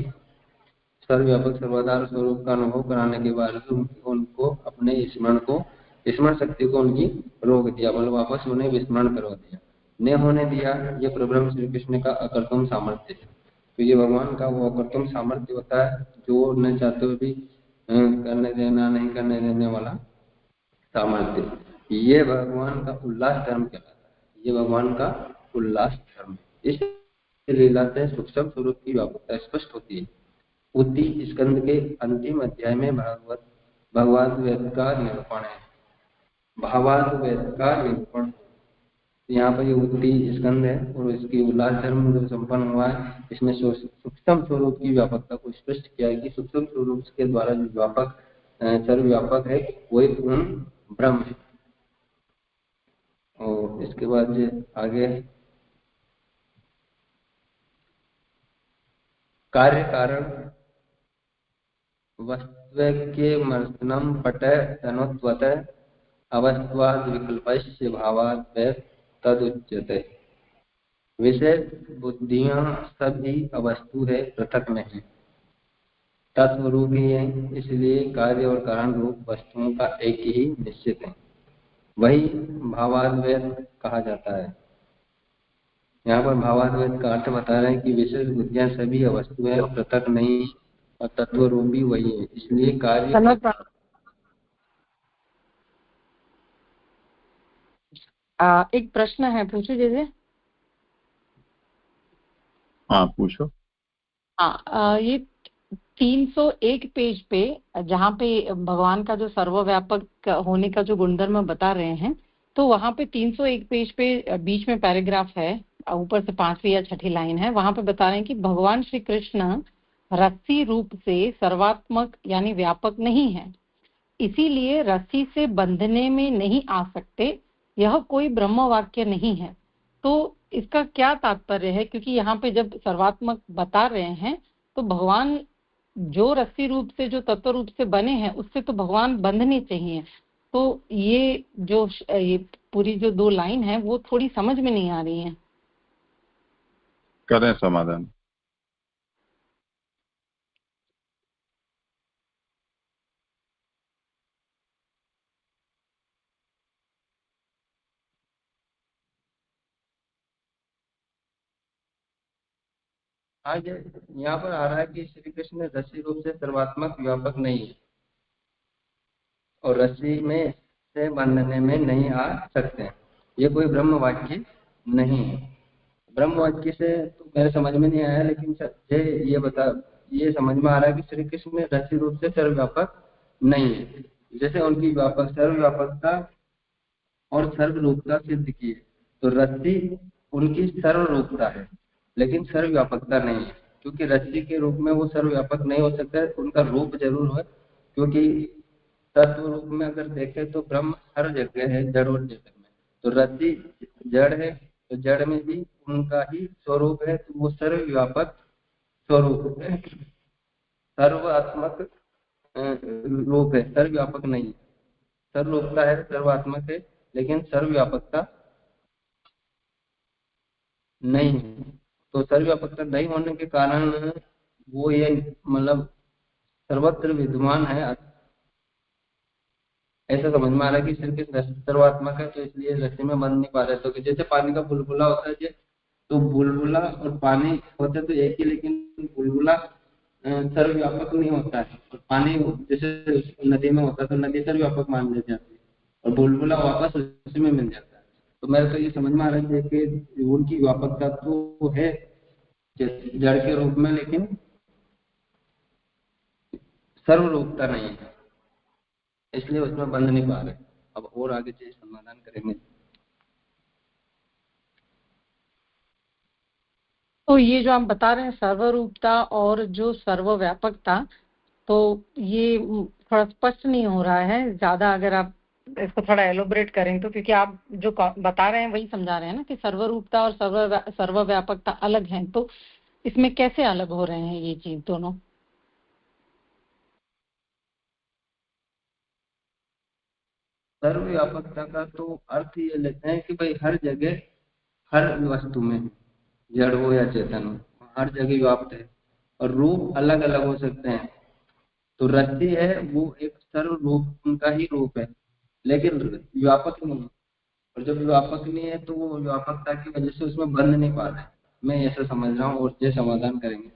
सर्वव्यापक सर्वाधार स्वरूप का अनुभव कराने के बाद भी उनको अपने स्मरण शक्ति को उनकी रोक दिया, मतलब वापस उन्हें विस्मरण करवा दिया, न होने दिया। ये प्रब्रह्म श्री कृष्ण का अकर्तम सामर्थ्य है। तो ये भगवान का वो अकर्तम सामर्थ्य होता है जो न चाहते हुए भी करने देना, नहीं करने देने वाला सामर्थ्य। ये भगवान का उल्लास धर्म कहलाता है। ये भगवान का उल्लास धर्म, इस लीला से सूक्ष्म स्वरूप की व्यापकता स्पष्ट होती है। उति स्कंद के अंतिम अध्याय में भगवद वेद का निरूपण है। भावार्थ वेद का निरूपण, यहाँ पर ये उति स्कंद है और इसकी उल्लास धर्म जो संपन्न हुआ है, इसमें सूक्ष्म स्वरूप की व्यापकता को स्पष्ट किया है कि सूक्ष्म स्वरूप के द्वारा जो व्यापक सर्वव्यापक है वही पूर्ण ब्रह्म है। और इसके बाद आगे कार्य कारण वस्त्वैक्यमर्शनम पट धनोत्वत अवस्त्वाद विकल्पस्य भावाद तदुच्यते। विषय बुद्धियां सभी अवस्तु है, पृथक नहीं, तत्व रूप ही है, इसलिए कार्य और कारण रूप वस्तुओं का एक ही निश्चित है, वही भावाद्वैत कहा जाता है। यहाँ पर भावाद्वैत का अर्थ बता रहे हैं कि विशेष बुद्धियां सभी अवस्तु है, पृथक नहीं, और तत्व रूप भी वही है, इसलिए कार्य। एक प्रश्न है, पूछो जैसे। हाँ पूछो। हाँ, ये 301 पेज पे जहाँ पे भगवान का जो सर्वव्यापक होने का जो गुणधर्म बता रहे हैं, तो वहां पे 301 पेज पे बीच में पैराग्राफ है, ऊपर से 5वीं या 6ठी लाइन है, वहां पे बता रहे हैं कि भगवान श्री कृष्ण रस्सी रूप से सर्वात्मक यानी व्यापक नहीं है, इसीलिए रस्सी से बंधने में नहीं आ सकते, यह कोई ब्रह्म वाक्य नहीं है। तो इसका क्या तात्पर्य है, क्योंकि यहाँ पे जब सर्वात्मक बता रहे हैं तो भगवान जो रस्सी रूप से, जो तत्व रूप से बने हैं, उससे तो भगवान बंधने चाहिए। तो ये जो ये पूरी जो 2 लाइन है वो थोड़ी समझ में नहीं आ रही है। करें समाधान। आज यहाँ पर आ रहा है कि श्री कृष्ण रस्सी रूप से सर्वात्मक व्यापक नहीं है और रस्सी में से बंधने में नहीं आ सकते, ये कोई ब्रह्म वाक्य नहीं है। ब्रह्म वाक्य से तो मेरे समझ में नहीं आया, लेकिन ये समझ में आ रहा है कि श्री कृष्ण रसी रूप से सर्वव्यापक नहीं है। जैसे उनकी सर्वव्यापकता और सर्वरूपता सिद्ध की है, तो रस्सी उनकी सर्वरूपता है लेकिन सर्वव्यापकता नहीं है, क्योंकि रस्सी के रूप में वो सर्वव्यापक नहीं हो सकता है, उनका रूप जरूर है। क्योंकि तत्व रूप में अगर देखें तो ब्रह्म हर जगह है, जड़ और चेतन में। तो रस्सी जड़ है, तो जड़ में भी उनका ही स्वरूप है, तो वो सर्वव्यापक स्वरूप है, सर्वात्मक रूप है, सर्वव्यापक नहीं है। सर्वरूपता है, सर्वात्मक है, लेकिन सर्वव्यापकता नहीं है। तो सर्वव्यापकता नहीं होने के कारण वो ये मतलब सर्वत्र विद्यमान है, ऐसा समझ में आ रहा है कि सिर्फ सर्वात्मक है, तो इसलिए रस्सी में बंध नहीं पा रहे। तो जैसे पानी का बुलबुला होता है, तो बुलबुला और पानी होते तो एक ही, लेकिन बुलबुला सर्वव्यापक नहीं होता है, और पानी जैसे नदी में होता है तो नदी सर्वव्यापक मान ली जाती है, और बुलबुला वापस उसी में मिल जाता है। तो मेरे को ये समझ में आ रहा है कि उनकी व्यापकता तो है जड़ के रूप में, लेकिन सर्वरूपता नहीं है, इसलिए उसमें बंध नहीं पा रहे। अब और आगे चीज समाधान करेंगे। तो ये जो आप बता रहे हैं सर्वरूपता और जो सर्वव्यापकता, तो ये थोड़ा स्पष्ट नहीं हो रहा है ज्यादा। अगर आप इसको थोड़ा एलोबरेट करें तो, क्योंकि आप जो बता रहे हैं वही समझा रहे हैं ना कि सर्वरूपता और सर्वव्यापकता अलग हैं, तो इसमें कैसे अलग हो रहे हैं ये चीज दोनों? सर्वव्यापकता का तो अर्थ ये लेते हैं कि भाई हर जगह, हर वस्तु में, जड़ हो या चेतन हो, हर जगह व्याप्त है, और रूप अलग अलग हो सकते हैं। तो रस्सी है वो एक सर्व रूप, उनका ही रूप है, लेकिन व्यापक नहीं है। और जब व्यापक नहीं है तो वो व्यापकता की वजह से उसमें बंध नहीं पा रहे। मैं ऐसा समझ रहा हूँ, और ये समाधान करेंगे।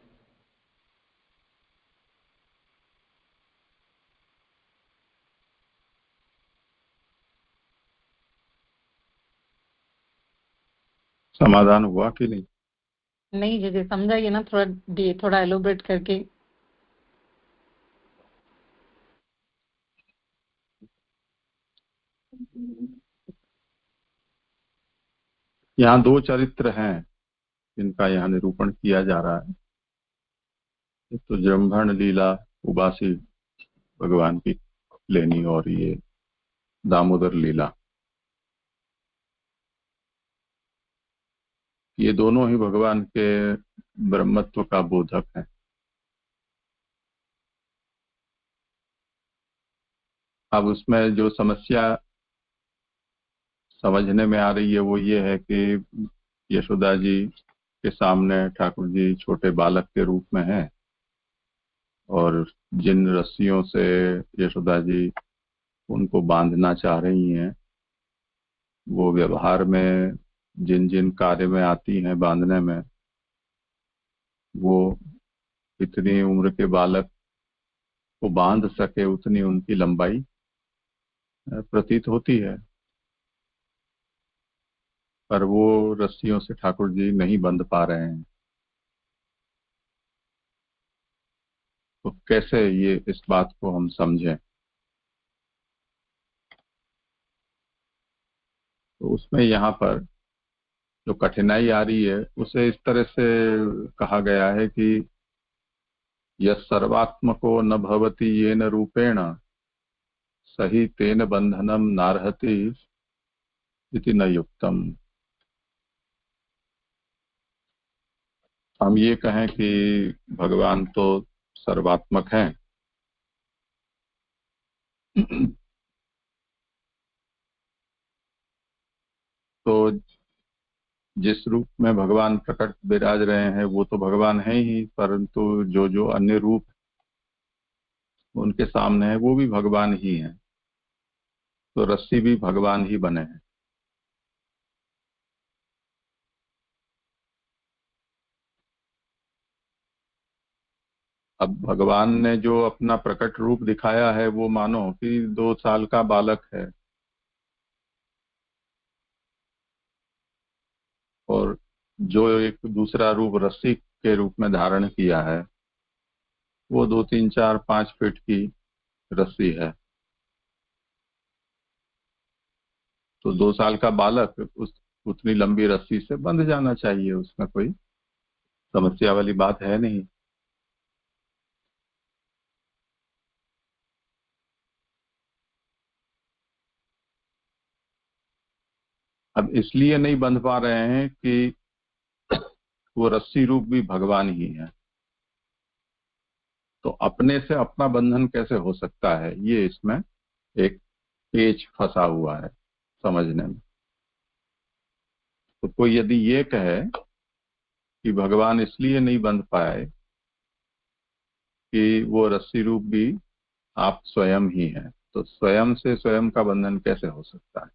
समाधान हुआ कि नहीं? नहीं जी, समझाइए ना थोड़ा एलोबरेट करके। यहाँ दो चरित्र हैं जिनका यहाँ निरूपण किया जा रहा है। एक तो जम्भण लीला उबासी भगवान की लेनी, और ये दामोदर लीला। ये दोनों ही भगवान के ब्रह्मत्व का बोधक है। अब उसमें जो समस्या समझने में आ रही है वो ये है कि यशोदा जी के सामने ठाकुर जी छोटे बालक के रूप में हैं, और जिन रस्सियों से यशोदा जी उनको बांधना चाह रही हैं, वो व्यवहार में जिन जिन कार्य में आती हैं बांधने में, वो इतनी उम्र के बालक को बांध सके उतनी उनकी लंबाई प्रतीत होती है, पर वो रस्सियों से ठाकुर जी नहीं बंध पा रहे हैं। तो कैसे ये इस बात को हम समझें? तो उसमें यहाँ पर जो कठिनाई आ रही है उसे इस तरह से कहा गया है कि यह सर्वात्मको न भवति येन रूपेण सही तेन बंधनम नार्हति इति न युक्तम। हम ये कहें कि भगवान तो सर्वात्मक हैं, तो जिस रूप में भगवान प्रकट विराज रहे हैं वो तो भगवान है ही, परंतु जो जो अन्य रूप उनके सामने है वो भी भगवान ही हैं। तो रस्सी भी भगवान ही बने हैं। अब भगवान ने जो अपना प्रकट रूप दिखाया है वो मानो कि 2 साल का बालक है, जो एक दूसरा रूप रस्सी के रूप में धारण किया है वो 2, 3, 4, 5 फीट की रस्सी है। तो 2 साल का बालक उस उतनी लंबी रस्सी से बंध जाना चाहिए, उसमें कोई समस्या वाली बात है नहीं। अब इसलिए नहीं बंध पा रहे हैं कि वो रस्सी रूप भी भगवान ही है। तो अपने से अपना बंधन कैसे हो सकता है, ये इसमें एक पेच फंसा हुआ है समझने में। तो कोई यदि ये कहे कि भगवान इसलिए नहीं बंध पाए कि वो रस्सी रूप भी आप स्वयं ही हैं, तो स्वयं से स्वयं का बंधन कैसे हो सकता है?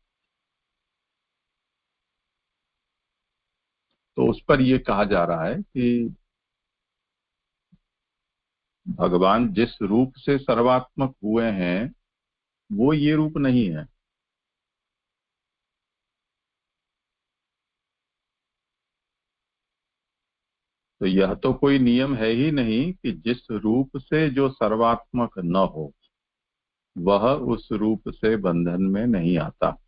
तो उस पर ये कहा जा रहा है कि भगवान जिस रूप से सर्वात्मक हुए हैं वो ये रूप नहीं है। तो यह तो कोई नियम है ही नहीं कि जिस रूप से जो सर्वात्मक न हो वह उस रूप से बंधन में नहीं आता।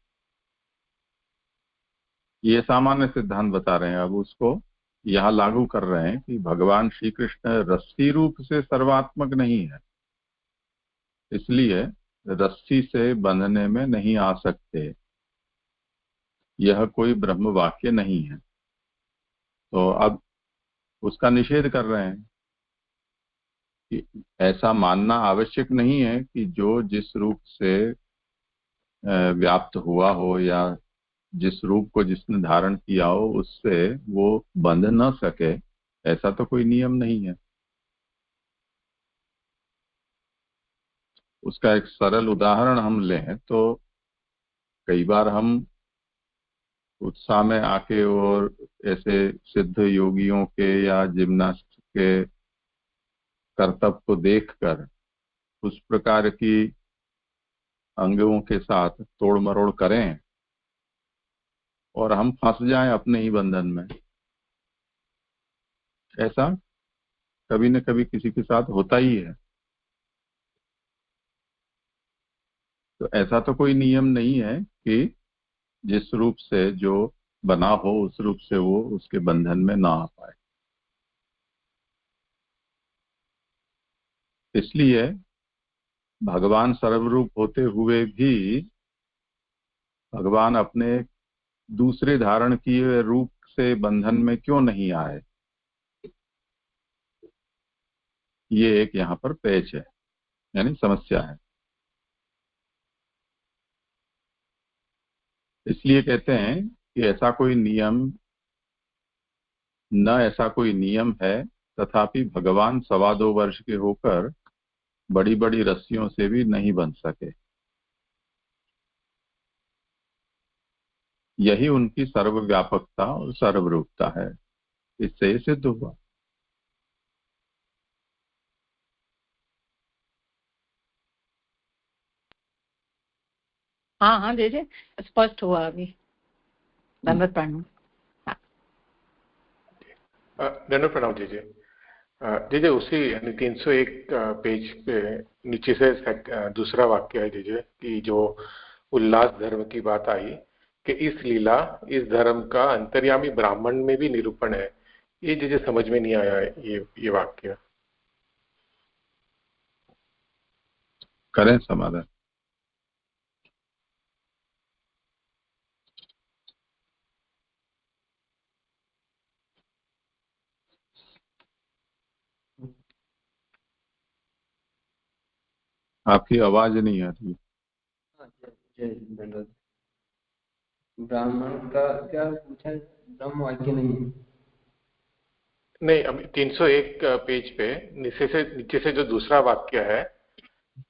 ये सामान्य सिद्धांत बता रहे हैं, अब उसको यहाँ लागू कर रहे हैं कि भगवान श्री कृष्ण रस्सी रूप से सर्वात्मक नहीं है, इसलिए रस्सी से बंधने में नहीं आ सकते। यह कोई ब्रह्म वाक्य नहीं है। तो अब उसका निषेध कर रहे हैं कि ऐसा मानना आवश्यक नहीं है कि जो जिस रूप से व्याप्त हुआ हो या जिस रूप को जिसने धारण किया हो उससे वो बंध न सके, ऐसा तो कोई नियम नहीं है। उसका एक सरल उदाहरण हम लें तो कई बार हम उत्साह में आके और ऐसे सिद्ध योगियों के या जिम्नास्ट के करतब को देखकर उस प्रकार की अंगों के साथ तोड़ मरोड़ करें और हम फंस जाएं अपने ही बंधन में। ऐसा कभी न कभी किसी के साथ होता ही है। तो ऐसा तो कोई नियम नहीं है कि जिस रूप से जो बना हो उस रूप से वो उसके बंधन में ना आ पाए। इसलिए भगवान सर्वरूप होते हुए भी भगवान अपने दूसरे धारण किए रूप से बंधन में क्यों नहीं आए, ये एक यहाँ पर पेच है, यानी समस्या है। इसलिए कहते हैं कि ऐसा कोई नियम है, तथापि भगवान 2.25 वर्ष के होकर बड़ी बड़ी रस्सियों से भी नहीं बंध सके। यही उनकी सर्वव्यापकता और सर्वरूपता है, इससे सिद्ध हुआ। हाँ हाँ जय स्पष्ट हुआ अभी। धन्यवाद प्रणाम। धन्यवाद प्रणाम जीजे उसी 301 पेज पे नीचे से दूसरा वाक्य है जीजे कि जो उल्लास धर्म की बात आई कि इस लीला इस धर्म का अंतर्यामी ब्राह्मण में भी निरूपण है। ये जीजे समझ में नहीं आया है ये वाक्य। करें समाधान। आपकी आवाज नहीं आ रही। ब्राह्मण का क्या पूछा, ब्रह्म वाक्य नहीं, अभी 301 पेज पे नीचे से जो दूसरा वाक्य है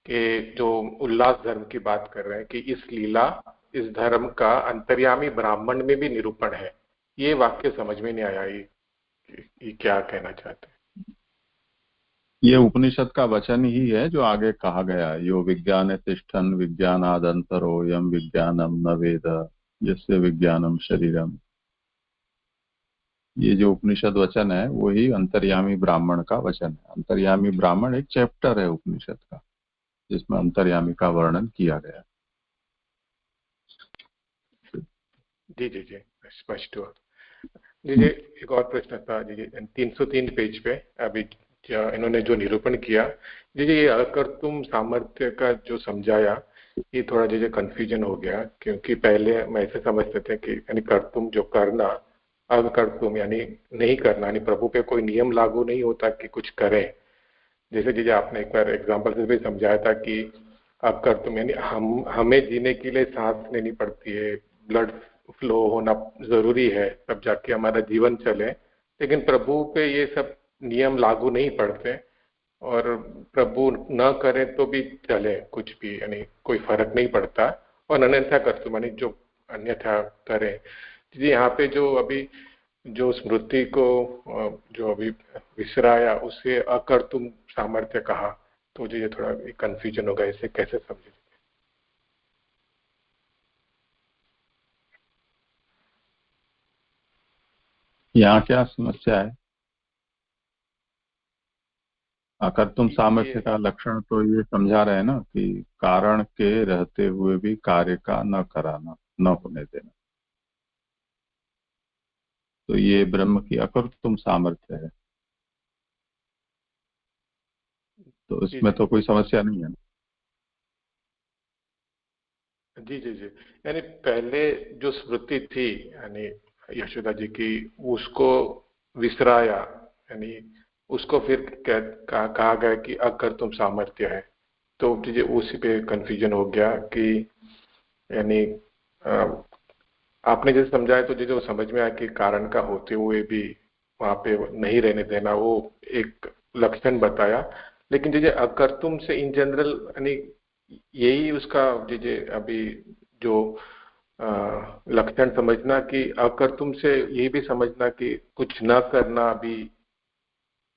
कि जो उल्लास धर्म की बात कर रहे हैं कि इस लीला इस धर्म का अंतर्यामी ब्राह्मण में भी निरूपण है, ये वाक्य समझ में नहीं आया। ये क्या कहना चाहते हैं? ये उपनिषद का वचन ही है जो आगे कहा गया, यो विज्ञान तिष्ठन विज्ञानादंतरो यम विज्ञानम न वेद यस्य विज्ञानम शरीरम। ये जो उपनिषद वचन है वही अंतर्यामी ब्राह्मण का वचन है। अंतर्यामी ब्राह्मण एक चैप्टर है उपनिषद का जिसमें अंतर्यामी का वर्णन किया गया है। जी जी जी, स्पष्ट हुआ। जी जी, एक और प्रश्न था जी जी, 303 पेज पे अभी इन्होंने जो निरूपण किया जी जी, ये अकर्तुम सामर्थ्य का जो समझाया, ये थोड़ा जी कंफ्यूजन हो गया, क्योंकि पहले हम ऐसे समझते थे कि यानी कर्तुम जो करना, अकर्तुम यानी नहीं करना, यानी प्रभु पे कोई नियम लागू नहीं होता कि कुछ करें। जैसे जी आपने एक बार एग्जाम्पल से भी समझाया था कि अकर्तुम यानी हमें जीने के लिए सांस लेनी पड़ती है, ब्लड फ्लो होना जरूरी है, तब जाके हमारा जीवन चले। लेकिन प्रभु पे ये सब नियम लागू नहीं पड़ते, और प्रभु न करें तो भी चले, कुछ भी यानी कोई फर्क नहीं पड़ता। और अन्यथा कर्तुम यानी जो अन्यथा करें। जी यहाँ पे जो अभी जो स्मृति को जो अभी विसराया, उसे अकर्तुम सामर्थ्य कहा, तो मुझे ये थोड़ा कंफ्यूजन होगा, इसे कैसे समझे। यहाँ क्या समस्या है? अकर्तुम ये सामर्थ्य का लक्षण तो ये समझा रहे हैं ना कि कारण के रहते हुए भी कार्य का न कराना, न होने देना। तो ये ब्रह्म की अकर्तुम सामर्थ्य है, तो जी इसमें जी तो कोई समस्या नहीं है। जी जी जी, यानी पहले जो स्मृति थी यानी यशोदा जी की, उसको विसराया, यानी उसको फिर कहा गया कि अकर्तुम सामर्थ्य है। तो मुझे उसी पे कंफ्यूजन हो गया कि यानी आपने जैसे समझाया तो जो समझ में आया कि कारण का होते हुए भी वहां पे नहीं रहने देना, वो एक लक्षण बताया। लेकिन जैसे अकर्तुम से इन जनरल यानी यही उसका जैसे अभी जो लक्षण समझना कि अकर्तुम से ये भी समझना कि कुछ न करना भी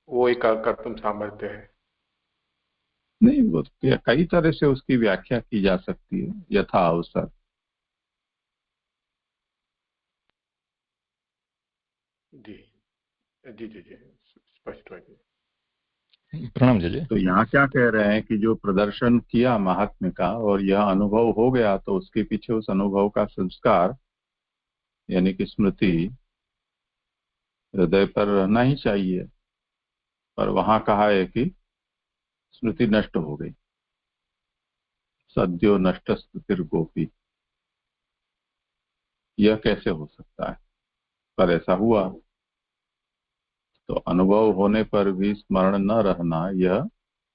वो एक अकर्तुम सामर्थ्य है। नहीं, वो कई तरह से उसकी व्याख्या की जा सकती है यथा अवसर। जी जी जी जी, स्पष्ट हो जी। प्रणाम जी। तो यहाँ क्या कह रहे हैं कि जो प्रदर्शन किया महात्म्य का और यह अनुभव हो गया, तो उसके पीछे उस अनुभव का संस्कार यानी कि स्मृति हृदय पर रहना ही चाहिए। पर वहां कहा है कि स्मृति नष्ट हो गई, सद्यो नष्ट स्मृतिर गोपी। यह कैसे हो सकता है? पर ऐसा हुआ। तो अनुभव होने पर भी स्मरण न रहना, यह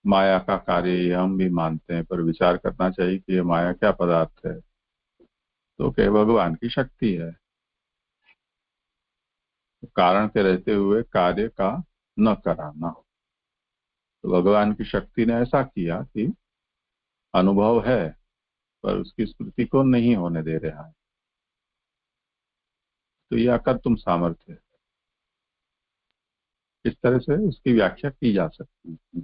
माया का कार्य, ये हम भी मानते हैं, पर विचार करना चाहिए कि यह माया क्या पदार्थ है। तो क्या भगवान की शक्ति है। कारण के रहते हुए कार्य का न कराना। तो भगवान की शक्ति ने ऐसा किया कि अनुभव है पर उसकी स्मृति को नहीं होने दे रहा है। तो यह अकर्तुम सामर्थ्य है। इस तरह से उसकी व्याख्या की जा सकती है।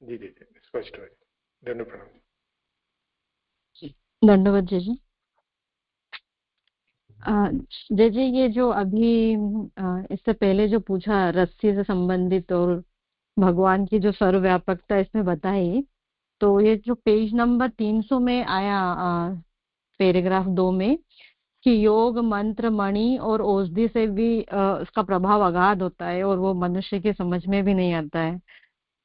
जी जी जी, स्पष्ट हो जी। धन्यवाद प्रणाम। दंडवत जी जी। जय जी, ये जो अभी इससे पहले जो पूछा रस्सी से संबंधित और भगवान की जो सर्वव्यापकता इसमें बताई, तो ये जो पेज नंबर 300 में आया, पैराग्राफ 2 में, कि योग मंत्र मणि और औषधि से भी उसका प्रभाव अगाध होता है और वो मनुष्य की समझ में भी नहीं आता है।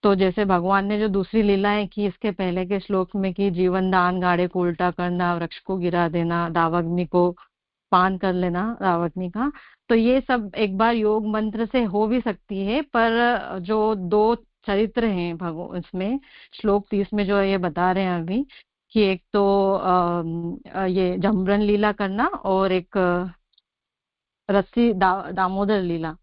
तो जैसे भगवान ने जो दूसरी लीलाएं की इसके पहले के श्लोक में, कि जीवन दान, गाड़े को उल्टा करना, वृक्ष को गिरा देना, दावाग्नि को पान कर लेना, दावाग्नि का, तो ये सब एक बार योग मंत्र से हो भी सकती है। पर जो दो चरित्र हैं भगवान इसमें, श्लोक 30 में जो ये बता रहे हैं अभी, कि एक तो ये जमरन लीला करना और एक रस्सी दामोदर लीला,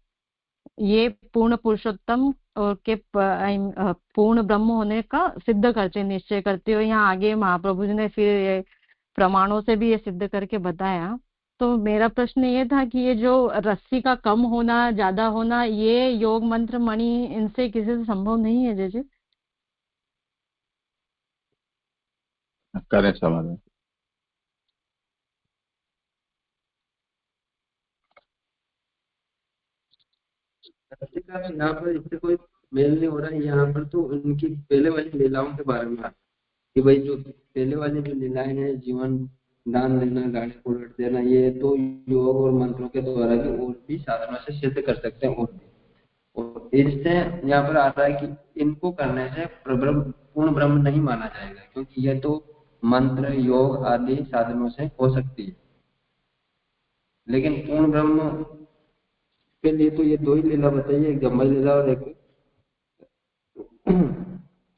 ये पूर्ण पुरुषोत्तम और के पूर्ण ब्रह्म होने का सिद्ध करते, निश्चय करते हो। यहाँ आगे महाप्रभु जी ने फिर ये प्रमाणों से भी ये सिद्ध करके बताया। तो मेरा प्रश्न ये था कि ये जो रस्सी का कम होना, ज्यादा होना, ये योग मंत्र मणि इनसे किसी से संभव नहीं है जैसे? करें समाधान। रस्सी का तो यहाँ पर इससे कोई मेल नहीं हो रहा है। यहाँ पर तो उनकी पहले वाली लीलाओं के बारे में आता है कि भाई जो पहले वाली जो लीलाएं हैं, जीवन दान देना, गाड़ी को उलट देना, ये तो योग और मंत्रों के द्वारा भी और भी साधनों से सिद्ध कर सकते हैं। और इससे यहाँ पर आता है कि इनको करने से पूर्ण ब्रह्म नहीं माना जाएगा, क्योंकि ये तो मंत्र योग आदि साधनों से हो सकती है। लेकिन पूर्ण ब्रह्म के लिए तो ये दो ही लीला बताइए, एक जम्बल लीला और एक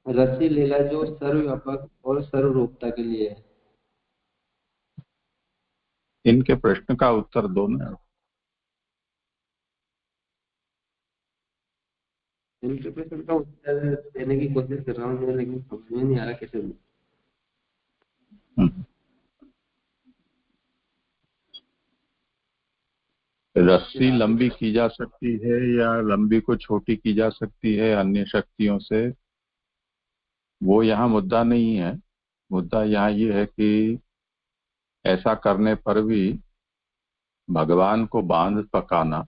रसी लीला, जो सर्वव्यापक और सर्वरूपता के लिए है। इनके प्रश्न का उत्तर दो ना। इनके प्रश्न का उत्तर देने की कोशिश कर रहा हूँ मैं, लेकिन समझ में नहीं आ रहा कैसे दूं। रस्सी लंबी की जा सकती है या लंबी को छोटी की जा सकती है अन्य शक्तियों से, वो यहाँ मुद्दा नहीं है। मुद्दा यहाँ ये है कि ऐसा करने पर भी भगवान को बांध पकाना,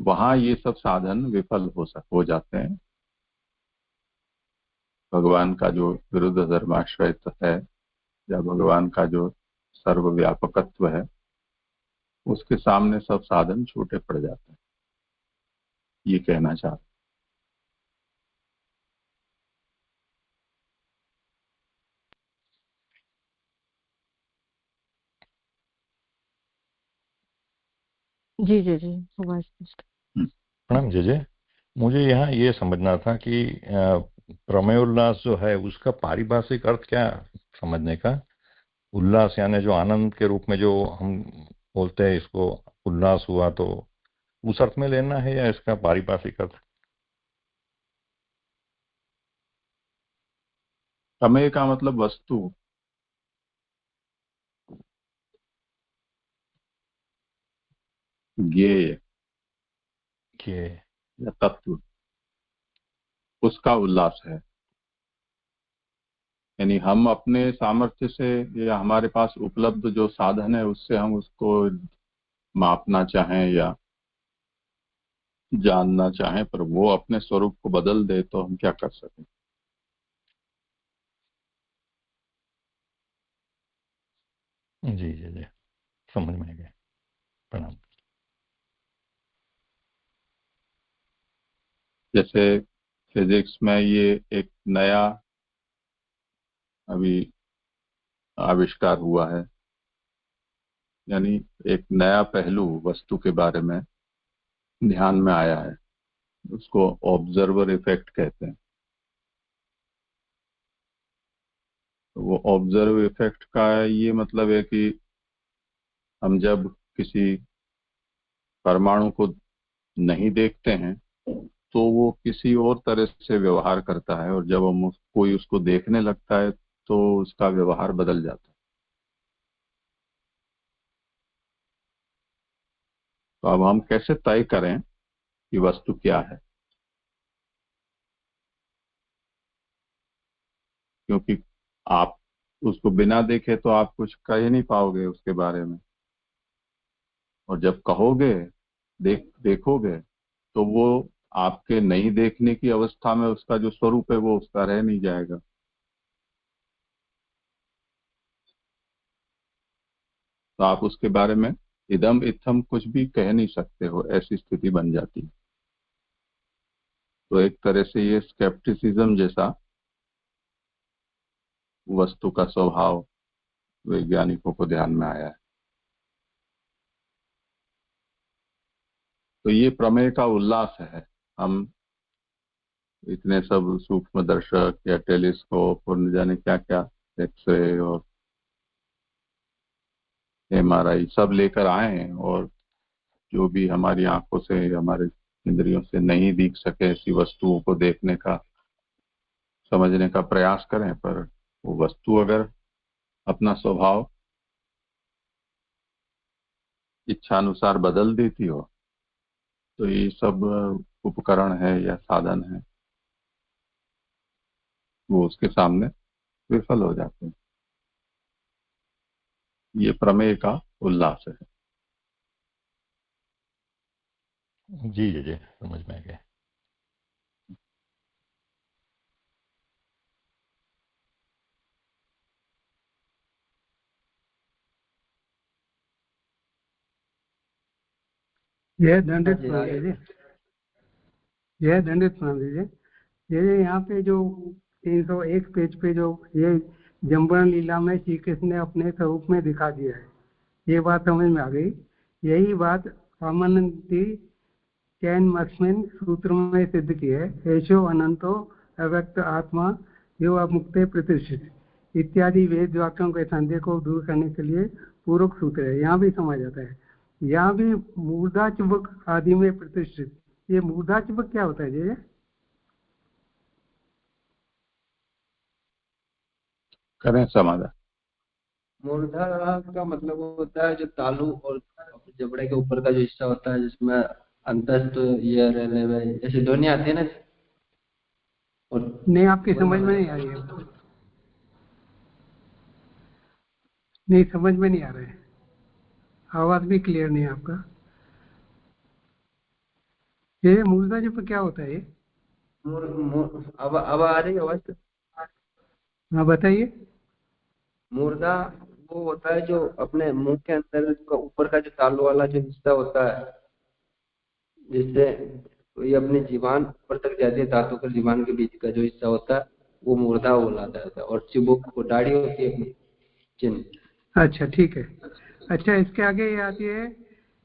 वहां ये सब साधन विफल हो जाते हैं। भगवान का जो विरुद्ध धर्माश्रयत्व है या भगवान का जो सर्वव्यापकत्व है, उसके सामने सब साधन छोटे पड़ जाते हैं, ये कहना चाहते। जी जी जी, हुआ स्पष्ट। प्रणाम जी। मुझे यहाँ ये समझना था कि प्रमेय उल्लास जो है उसका पारिभाषिक अर्थ क्या समझने का। उल्लास यानी जो आनंद के रूप में जो हम बोलते हैं, इसको उल्लास हुआ, तो उस अर्थ में लेना है या इसका पारिभाषिक अर्थ? प्रमेय का मतलब वस्तु, ज्ञेय कि या तत्व, उसका उल्लास है। यानी हम अपने सामर्थ्य से या हमारे पास उपलब्ध जो साधन है उससे हम उसको मापना चाहें या जानना चाहें, पर वो अपने स्वरूप को बदल दे तो हम क्या कर सकें। जी जी जी, समझ में आ गया। प्रणाम। जैसे फिजिक्स में ये एक नया अभी आविष्कार हुआ है, यानी एक नया पहलू वस्तु के बारे में ध्यान में आया है, उसको ऑब्जर्वर इफेक्ट कहते हैं। तो वो ऑब्जर्व इफेक्ट का ये मतलब है कि हम जब किसी परमाणु को नहीं देखते हैं तो वो किसी और तरह से व्यवहार करता है, और जब हम कोई उसको देखने लगता है तो उसका व्यवहार बदल जाता है। तो अब हम कैसे तय करें कि वस्तु क्या है, क्योंकि आप उसको बिना देखे तो आप कुछ कह ही नहीं पाओगे उसके बारे में, और जब कहोगे देखोगे तो वो आपके नहीं देखने की अवस्था में उसका जो स्वरूप है वो उसका रह नहीं जाएगा। तो आप उसके बारे में इदम इत्थम कुछ भी कह नहीं सकते हो, ऐसी स्थिति बन जाती है। तो एक तरह से ये स्केप्टिसिज्म जैसा वस्तु का स्वभाव वैज्ञानिकों को ध्यान में आया है। तो ये प्रमेय का उल्लास है। हम इतने सब सूक्ष्म दर्शक या टेलीस्कोप और न जाने क्या क्या, एक्सरे और एमआरआई सब लेकर आए हैं, और जो भी हमारी आंखों से हमारे इंद्रियों से नहीं दिख सके ऐसी वस्तुओं को देखने का समझने का प्रयास करें, पर वो वस्तु अगर अपना स्वभाव इच्छानुसार बदल देती हो तो ये सब उपकरण है या साधन है, वो उसके सामने विफल हो जाते हैं। ये प्रमेय का उल्लास है। जी जी जी, समझ में आ गया। यह दंडित जी, प्रणाम आगे। दीजिए, यह दंडित प्रणाम दीजिए। ये यहाँ पे जो 301 पेज पे जो ये जम्बन लीला में श्री कृष्ण ने अपने स्वरूप में दिखा दिया है, ये बात समझ में आ गई। यही बात रामानंदी चैन मक्समिन सूत्र में सिद्ध की है। ऐशो अनंतो अव्यक्त आत्मा यो अमुक्ते प्रतिष्ठित इत्यादि वेद वाक्यों के संदेह को दूर करने के लिए पूरक सूत्र है। यहाँ भी समझ आता है। यहाँ भी मूर्धा चुबक आदि में प्रतिष्ठित, ये मूर्धा चुबक क्या होता है जी? करें समाधान। मूर्धा का मतलब होता है जो तालू और जबड़े के ऊपर का जो हिस्सा होता है, जिसमें अंतस्थ ये रहने में जैसे ध्वनि आती है ना, और नहीं, आपकी समझ में नहीं आ रही है। नहीं, समझ में नहीं आ रहा है, आवाज भी क्लियर नहीं है आपका। ये मूर्धा चुबक क्या होता है ये? अब आ रही आवाज? हाँ बताइए। मूर्धा वो होता है जो अपने मुंह के अंदर का ऊपर का जो तालू वाला जो हिस्सा होता है, जिससे ये अपनी जीवान ऊपर तक जाती है, दांतों के जीवान के बीच का जो हिस्सा होता है वो मूर्धा बोला जाता है। और चिबुक वो दाढ़ी होती है अपनी, चिन्ह। अच्छा ठीक है। अच्छा, इसके आगे ये आती है,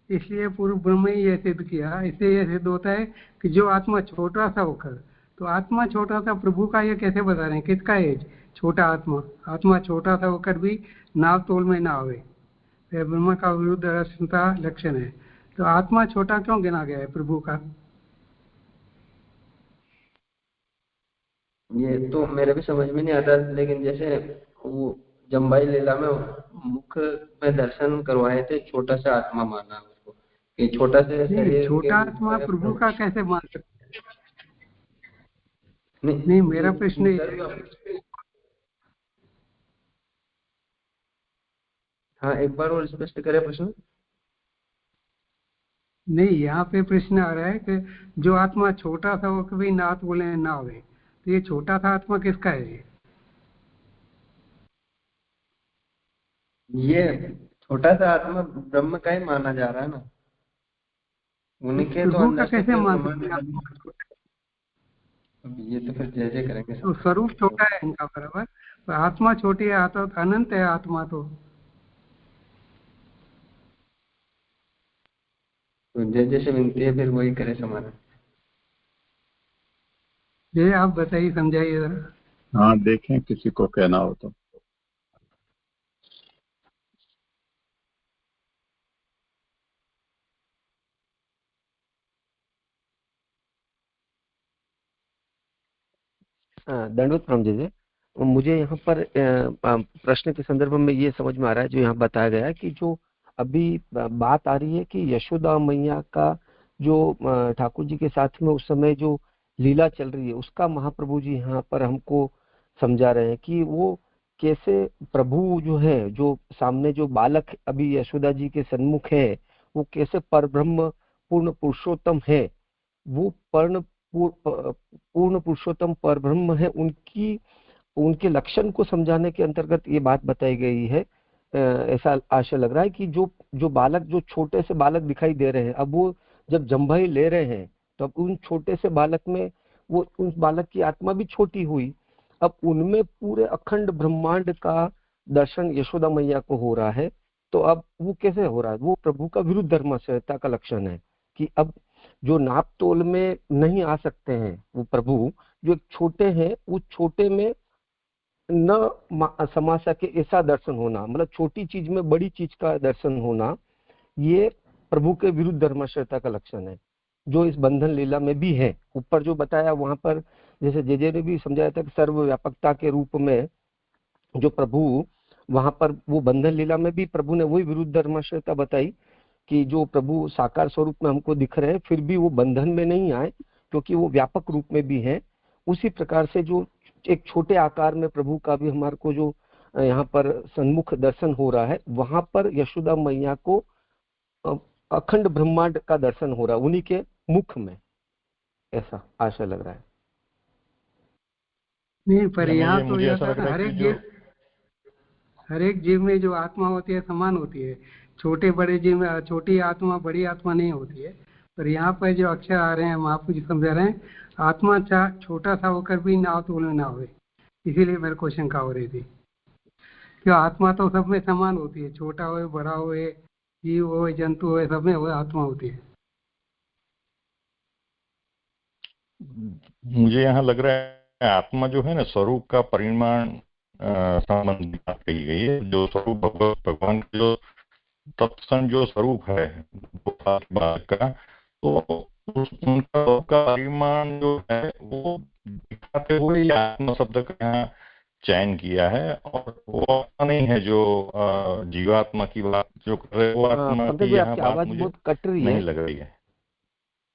इसलिए पूर्व ब्रह्म ने ये सिद्ध किया। इससे ये सिद्ध होता है कि जो आत्मा छोटा सा होकर, तो आत्मा छोटा सा प्रभु का ये कैसे बता रहे हैं, किसका है छोटा आत्मा? आत्मा छोटा सा होकर भी नाव तोल में ना आवे, यह ब्रह्म का विरुद्ध रसता लक्षण है। तो आत्मा छोटा क्यों गिना गया है प्रभु का? ये तो मेरे भी समझ में नहीं आता, लेकिन जैसे वो जम्बाई लीला में मुख में दर्शन करवाए थे, छोटा सा आत्मा माना उसको कि छोटा से नहीं, शरीर छोटा आत्मा प्रभु का कैसे मान सकते? नहीं, मेरा प्रश्न ये है। हाँ, एक बार और स्पष्ट करें प्रश्न। नहीं, यहाँ पे प्रश्न आ रहा है कि जो आत्मा छोटा सा हो कभी नाथ बोले ना हो, तो ये छोटा सा आत्मा किसका है? ये छोटा सा आत्मा ब्रह्म का ही माना जा रहा है ना, उनके तो प्रभु का अंदर से कैसे कोई मान ब्रह्मांड सकते हैं? नहीं। अब ये तो फिर जय जय करेंगे तो सब। स्वरूप छोटा है इनका बराबर, तो आत्मा छोटी है, आता तो अनंत है आत्मा। तो जय जय से विनती है, फिर वही करे समाधान। ये आप बताइए, समझाइए जरा। हाँ, देखें किसी को कहना हो तो। दंडवत प्रणाम जी। मुझे यहाँ पर प्रश्न के संदर्भ में ये समझ में आ रहा है जो यहाँ बताया गया है कि जो अभी बात आ रही है कि यशोदा मैया का जो ठाकुर जी के साथ में उस समय जो लीला चल रही है, उसका महाप्रभु जी यहाँ पर हमको समझा रहे हैं कि वो कैसे प्रभु जो है, जो सामने जो बालक अभी यशोदा जी के सन्मुख है, वो कैसे परब्रह्म पूर्ण पुरुषोत्तम है, वो पूर्ण पुरुषोत्तम परब्रह्म है। उनके लक्षण को समझाने के अंतर्गत ये बात बताई गई है। ऐसा आशा लग रहा है कि जो बालक, जो छोटे से बालक दिखाई दे रहे हैं, अब वो जब जम्भाई ले रहे हैं तो अब उन छोटे से बालक में वो उस बालक की आत्मा भी छोटी हुई। अब उनमें पूरे अखंड ब्रह्मांड का दर्शन यशोदा मैया को हो रहा है। तो अब वो कैसे हो रहा है? वो प्रभु का विरुद्ध धर्माश्रयता का लक्षण है कि अब जो नाप तोल में नहीं आ सकते हैं वो प्रभु, जो छोटे हैं, वो छोटे में न समा सके ऐसा दर्शन होना, मतलब छोटी चीज में बड़ी चीज का दर्शन होना, ये प्रभु के विरुद्ध धर्माश्रयता का लक्षण है, जो इस बंधन लीला में भी है। ऊपर जो बताया वहां पर, जैसे जे ने भी समझाया था कि सर्वव्यापकता के रूप में जो प्रभु वहां पर, वो बंधन लीला में भी प्रभु ने वही विरुद्ध धर्माश्रयता बताई कि जो प्रभु साकार स्वरूप में हमको दिख रहे हैं, फिर भी वो बंधन में नहीं आए क्योंकि वो व्यापक रूप में भी है। उसी प्रकार से जो एक छोटे आकार में प्रभु का भी हमारे को जो यहाँ पर सन्मुख दर्शन हो रहा है, वहां पर यशोदा मैया को अखंड ब्रह्मांड का दर्शन हो रहा है, उन्हीं के मुख में, ऐसा आशय लग रहा है। नहीं, पर यहाँ तो मुझे यह ऐसा लग रहा है कि जो हर एक जीव में जो आत्मा होती है समान होती है। छोटे बड़े जीव में छोटी आत्मा बड़ी आत्मा नहीं होती है। पर यहाँ पर जो अक्षर आ रहे हैं महापुरुष जी समझा रहे हैं, आत्मा छोटा सा होकर भी नाव तोल में ना हो, इसीलिए मेरे को शंका हो रही थी कि आत्मा तो सब में समान होती है, छोटा हो बड़ा हो, जीव हो जंतु हो, सब में वो आत्मा होती है। मुझे यहाँ लग रहा है आत्मा जो है ना स्वरूप का परिमाण संबंधी बात कही गई है। जो स्वरूप भगवान का जो तत्संग जो स्वरूप है बात का, तो उनका परिमाण जो है वो दिखाते हुए ये आत्मा शब्द का यहाँ चयन किया है। और वो आत्मा नहीं है जो जीवात्मा की बात जो कर रहे, वो आत्मा की यहाँ आपकी बात आवाज मुझे बहुत कट रही नहीं है। लग रही है।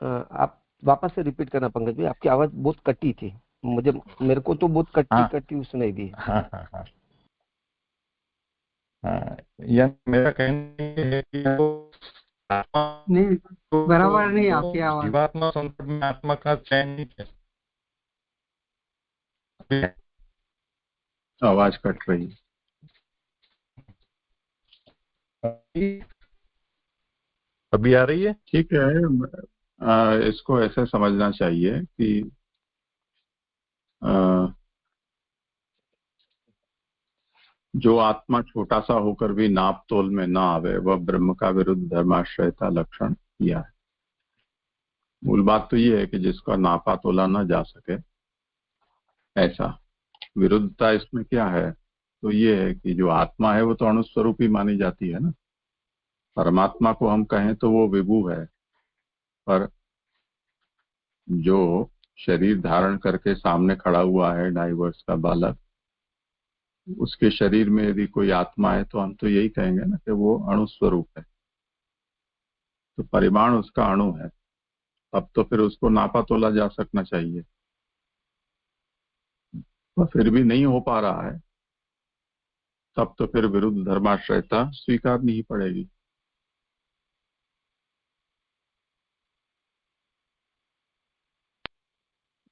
आप वापस से रिपीट करना पंकज भाई, आपकी आवाज बहुत कटी थी, मेरे को तो बहुत कटी सुनाई दी। हाँ हाँ हाँ हाँ, यह मेरा कहना है कि आत्मा नहीं, बराबर नहीं आपकी आवाज। जीवात्मा संदर्भ में आत्मा का चयन नहीं है। आवाज कट रही है। अभी आ रही है? ठीक है, इसको ऐसे समझना चाहिए कि जो आत्मा छोटा सा होकर भी नाप तोल में ना आवे, वह ब्रह्म का विरुद्ध धर्माश्रयता लक्षण किया है। मूल बात तो ये है कि जिसका नापा तोला ना जा सके, ऐसा विरुद्धता इसमें क्या है? तो ये है कि जो आत्मा है वो तो अणुस्वरूप ही मानी जाती है ना। परमात्मा को हम कहें तो वो विभू है, पर जो शरीर धारण करके सामने खड़ा हुआ है 2.5 वर्ष का बालक, उसके शरीर में यदि कोई आत्मा है तो हम तो यही कहेंगे ना कि वो अणुस्वरूप है। तो परिमाण उसका अणु है, अब तो फिर उसको नापा तोला जा सकना चाहिए, और फिर भी नहीं हो पा रहा है, तब तो फिर विरुद्ध धर्माश्रयता स्वीकारनी ही पड़ेगी।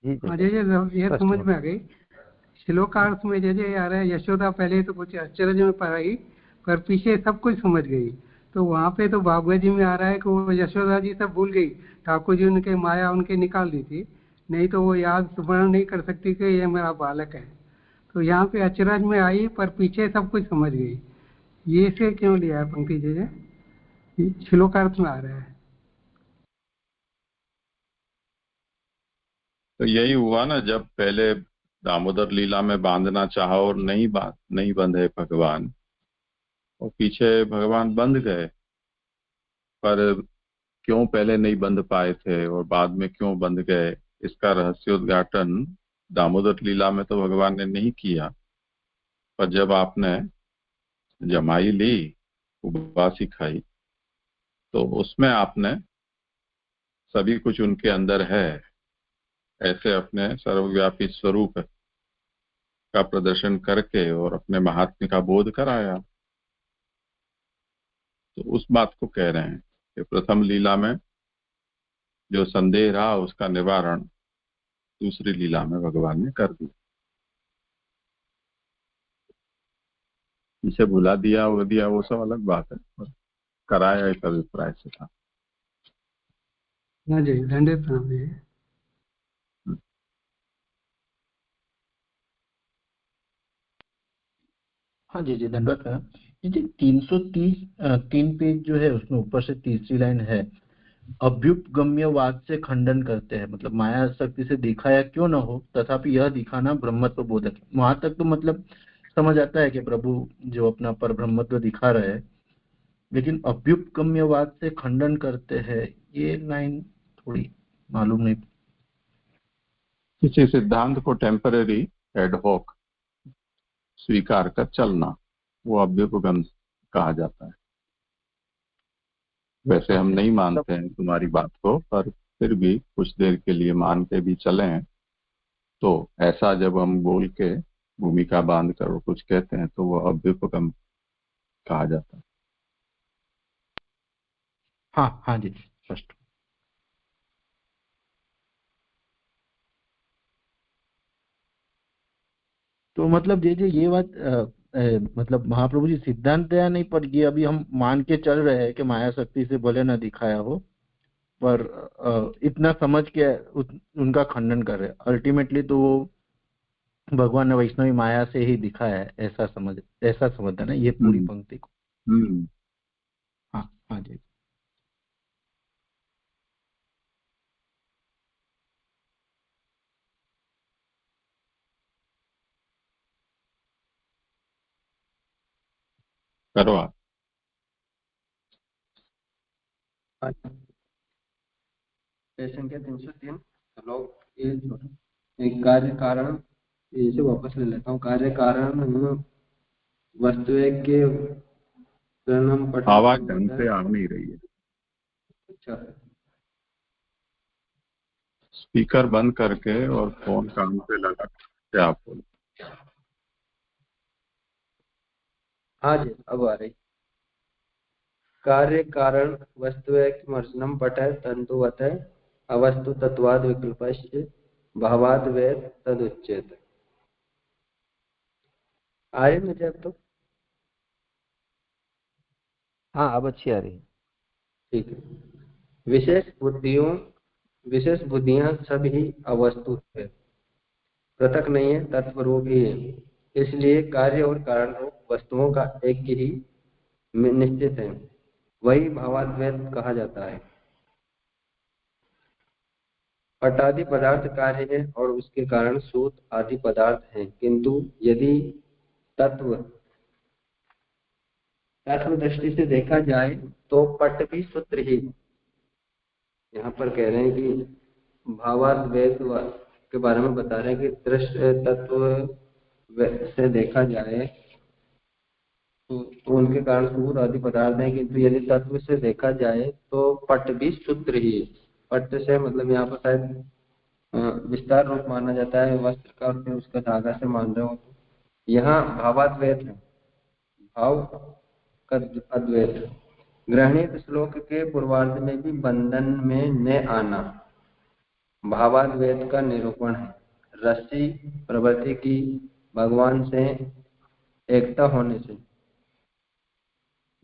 ये समझ में आ गई। श्लोकार्थ में जैसे आ रहा है, यशोदा पहले तो कुछ आश्चर्य में पढ़ाई, पर पीछे सब कुछ समझ गई। तो वहाँ पे तो भागवत जी में आ रहा है कि वो यशोदा जी सब भूल गई, ठाकुर जी उनके माया उनके निकाल दी थी, नहीं तो वो याद स्मरण नहीं कर सकती कि ये मेरा बालक है। तो यहाँ पे अचरज में आई, पर पीछे सब कुछ समझ गई। ये से क्यों लिया है पंक्ति जी? श्लोकार्थ में आ रहा है। तो यही हुआ ना, जब पहले दामोदर लीला में बांधना चाहा और नहीं बंधे भगवान, और पीछे भगवान बंध गए, पर क्यों पहले नहीं बंध पाए थे और बाद में क्यों बंध गए, इसका रहस्योद्घाटन दामोदर लीला में तो भगवान ने नहीं किया। पर जब आपने जमाई ली, उबासी खाई, तो उसमें आपने सभी कुछ उनके अंदर है ऐसे अपने सर्वव्यापी स्वरूप का प्रदर्शन करके और अपने महात्म्य का बोध कराया। तो उस बात को कह रहे हैं कि प्रथम लीला में जो संदेह रहा उसका निवारण दूसरी लीला में भगवान ने कर दिया। इसे भुला दिया वो सब अलग बात है, और कराया एक अभिप्राय से था। हाँ जी, दंडित प्रणाम जी। हाँ जी धन्यवाद। जी 330 पेज जो है उसमें ऊपर से तीसरी लाइन है, अभ्युपगम्यवाद से खंडन करते हैं, मतलब माया शक्ति से दिखाया क्यों न हो तथापि यह दिखाना ब्रह्मत्व बोधक। वहां तक तो मतलब समझ आता है कि प्रभु जो अपना पर ब्रह्मत्व दिखा रहे हैं, लेकिन अभ्युपगम्यवाद से खंडन करते हैं, ये लाइन थोड़ी मालूम नहीं। किसी सिद्धांत को टेम्पररी एडहॉक स्वीकार कर चलना, वो अभ्युपगम कहा जाता है। वैसे हम नहीं मानते हैं तुम्हारी बात को, पर फिर भी कुछ देर के लिए मान के भी चले हैं, तो ऐसा जब हम बोल के भूमिका बांध कर कुछ कहते हैं तो वो अभ्युपगम कहा जाता है। हाँ जी स्पष्ट। तो मतलब ये बात मतलब महाप्रभु जी सिद्धांत या नहीं, पर ये अभी हम मान के चल रहे हैं कि माया शक्ति से भले न दिखाया हो, पर इतना समझ के उनका खंडन कर रहे हैं। अल्टीमेटली तो वो भगवान ने वैष्णवी माया से ही दिखाया है, ऐसा समझना ना ये पूरी पंक्ति को। हाँ हाँ जी। करो आप। संख्या 303। चलो ये एक कार्य कारण, इसे वापस ले लेता हूँ। कार्य कारण वस्तु एक के परिणाम आवाज ढंग से आ नहीं रही है। अच्छा, स्पीकर बंद करके और फोन कान पे लगा के आप बोलो। हाँ जी अब आ रही। कार्य कारण वस्तु एक मर्शनम पठय तंतुवत अवस्तु तत्वाद विकल्पस्य भावाद वेद तदुच्यते। आ रही मुझे अब तो? हाँ अब अच्छी आ रही है। ठीक है। विशेष बुद्धियां सब ही अवस्तु है, पृथक नहीं है, तत्व रूप ही है। इसलिए कार्य और कारण रूप वस्तुओं का एक ही निश्चित है, वही भावाद्वैत कहा जाता है। पट आदि पदार्थ कार्य है और उसके कारण सूत आदि पदार्थ हैं, किंतु यदि तत्व दृष्टि से देखा जाए तो पट भी सूत्र ही। यहाँ पर कह रहे हैं कि भावाद्वैत के बारे में बता रहे हैं कि दृश्य तत्व से देखा जाए तो उनके कारण सूत आदि पदार्थ हैं, किंतु यदि तत्व से देखा जाए तो पट भी सूत्र ही है। पट से मतलब यहाँ पर शायद विस्तार रूप माना जाता है वस्त्र का, और फिर उसका धागा से मान रहे हो। यहाँ भावाद्वैत है, भाव का अद्वैत। ग्रहणीय श्लोक के पूर्वार्ध में भी बंधन में न आना भावाद्वैत का निरूपण है। रस्सी प्रवृत्ति की भगवान से एकता होने से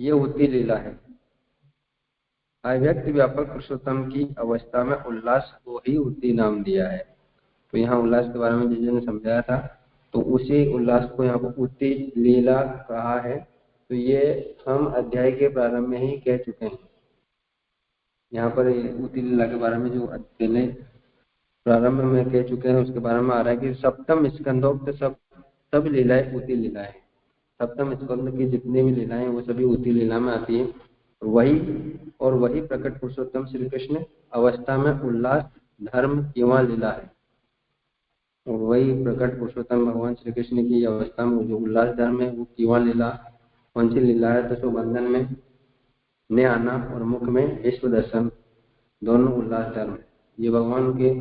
ये उति लीला है। अव्यक्त व्यापक पुरुषोत्तम की अवस्था में उल्लास को ही उति नाम दिया है। तो यहाँ उल्लास के बारे में जिसने समझाया था, तो उसी उल्लास को यहाँ पर उति लीला कहा है। तो ये हम अध्याय के प्रारंभ में ही कह चुके हैं। यहाँ पर उति लीला के बारे में जो पहले प्रारंभ में कह चुके हैं, उसके बारे में आ रहा है कि सप्तम स्कंदोक्त सब लीलाएं उति लीला है। सप्तम स्कंद की जितनी भी लीलाएं वो सभी उति लीला में आती है। वही प्रकट पुरुषोत्तम श्री कृष्ण अवस्था में उल्लास धर्म किंवा लीला है। और वही प्रकट पुरुषोत्तम भगवान श्री कृष्ण की अवस्था में जो उल्लास धर्म है वो किंवा लीला कौन सी लीला है? तो बंधन में ने आना और मुख में विश्व दर्शन, दोनों उल्लास धर्म। ये भगवान के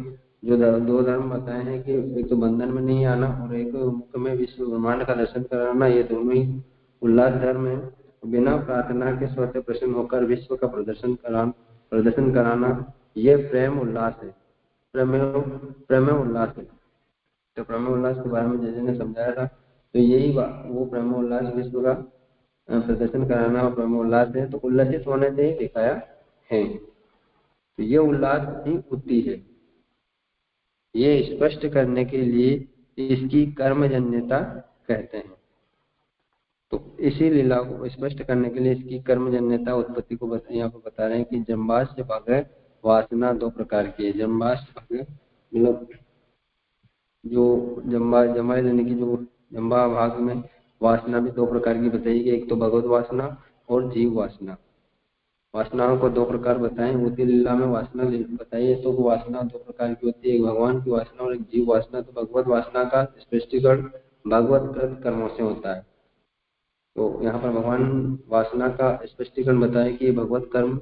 जो दो धर्म बताए हैं कि एक तो बंधन में नहीं आना और एक मुख में विश्व ब्रह्मांड का दर्शन कराना, ये दोनों ही उल्लास धर्म है। बिना प्रार्थना के स्वतः प्रसन्न होकर विश्व का प्रदर्शन कराना ये प्रेम उल्लास है, प्रेम उल्लास है। तो प्रेम उल्लास के बारे में जैसे ने समझाया था, तो यही वो प्रेम उल्लास विश्व का प्रदर्शन कराना और प्रेम उल्लास है। तो उल्लसित होने से ही दिखाया है, तो ये उल्लास ही उति है। ये स्पष्ट करने के लिए इसकी कर्मजन्यता कहते हैं। तो इसी लीला को स्पष्ट करने के लिए इसकी कर्मजन्यता उत्पत्ति को यहाँ पर बता रहे हैं कि जम्बास्य भाग वासना दो प्रकार की है। जम्बास्य भाग मतलब जो जम्बा लेने की जो जम्बा भाग में वासना भी दो प्रकार की बताई गई, एक तो भगवत वासना और जीव वासना। वासनाओं को दो प्रकार बताएं। उति लीला में वासना बताई है, तो वासना दो प्रकार की होती है, एक भगवान की वासना और एक जीव वासना। तो भगवत वासना का स्पष्टीकरण भगवत कृत कर्मों से होता है। तो यहाँ पर भगवान वासना का स्पष्टीकरण बताया कि भगवत कर्म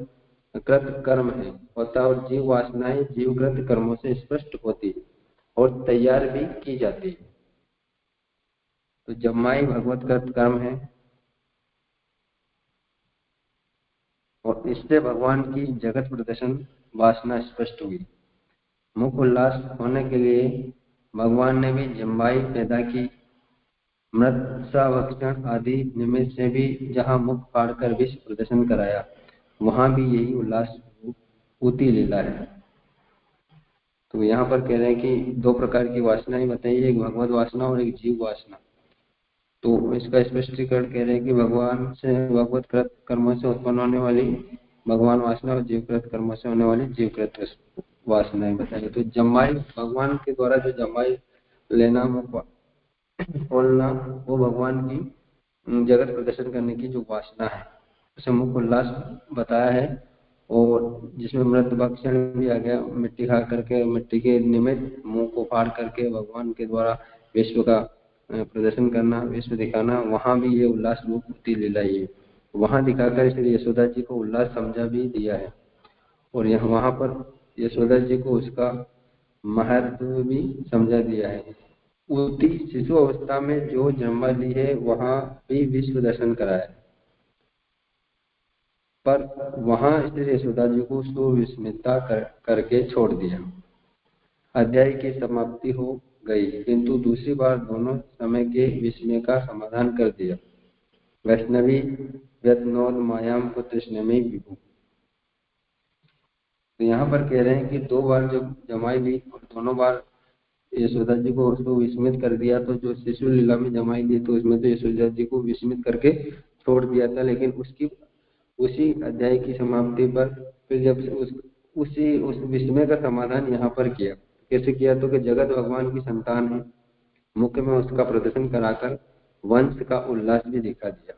कृत कर्म है होता है, और जीव वासनाएं जीवकृत कर्मों से स्पष्ट होती है और तैयार भी की जाती है। तो जम्माई भगवत कृत कर्म है और इससे भगवान की जगत प्रदर्शन वासना स्पष्ट हुई। मुख उल्लास होने के लिए भगवान ने भी जम्बाई पैदा की मृत्साभक्षण आदि निमित्त से भी जहाँ मुख फाड़कर विष प्रदर्शन कराया, वहां भी यही उल्लास ऊती लीला है। तो यहाँ पर कह रहे हैं कि दो प्रकार की वासनाएं बताई, एक भगवत वासना और एक जीव वासना। तो इसका स्पष्टीकरण कह रहे हैं कि भगवान से भगवत कृत कर्मों से उत्पन्न होने वाली भगवान वासना और जीवकृत कर्मों से होने वाली जीवकृत वासनाएं बताई। तो जमाई, भगवान के द्वारा जो जमाई लेना, मुख खोलना, वो भगवान की जगत प्रदर्शन करने की जो वासना है उसे मुख उल्लास बताया है। और जिसमें मृत भक्षण भी आ गया, मिट्टी खा करके, मिट्टी के निमित्त मुंह को फाड़ करके भगवान के द्वारा विश्व का प्रदर्शन करना, विश्व दिखाना, वहां भी ये उल्लास रूप ऊती लीला ही है। वहां दिखाकर श्री यशोदा जी को उल्लास समझा भी दिया है। और यहाँ वहां पर यशोदा जी को उसका महत्व भी समझा दिया है। ऊती शिशु अवस्था में जो जन्म ली है वहां भी विश्व दर्शन कराया, पर वहां श्री यशोदा जी को सुविस्मिता करके छोड़ दिया। अध्याय की समाप्ति हो गई, किंतु दूसरी बार दोनों समय के विस्मय का समाधान कर दिया। वैष्णवी व्यतनोद मायाम को तृष्ण में विभू। तो यहाँ पर कह रहे हैं कि दो बार जब जमाई ली और दोनों बार यशोदा जी को उसको विस्मित कर दिया, तो जो शिशु लीला में जमाई ली तो उसमें तो यशोदा जी को विस्मित करके छोड़ दिया था, लेकिन उसी अध्याय की समाप्ति पर फिर जब उस विस्मय का समाधान यहाँ पर किया। कैसे किया? तो कि जगत भगवान की संतान है, मुख्य में उसका प्रदर्शन कराकर वंश का उल्लास भी दिखा दिया।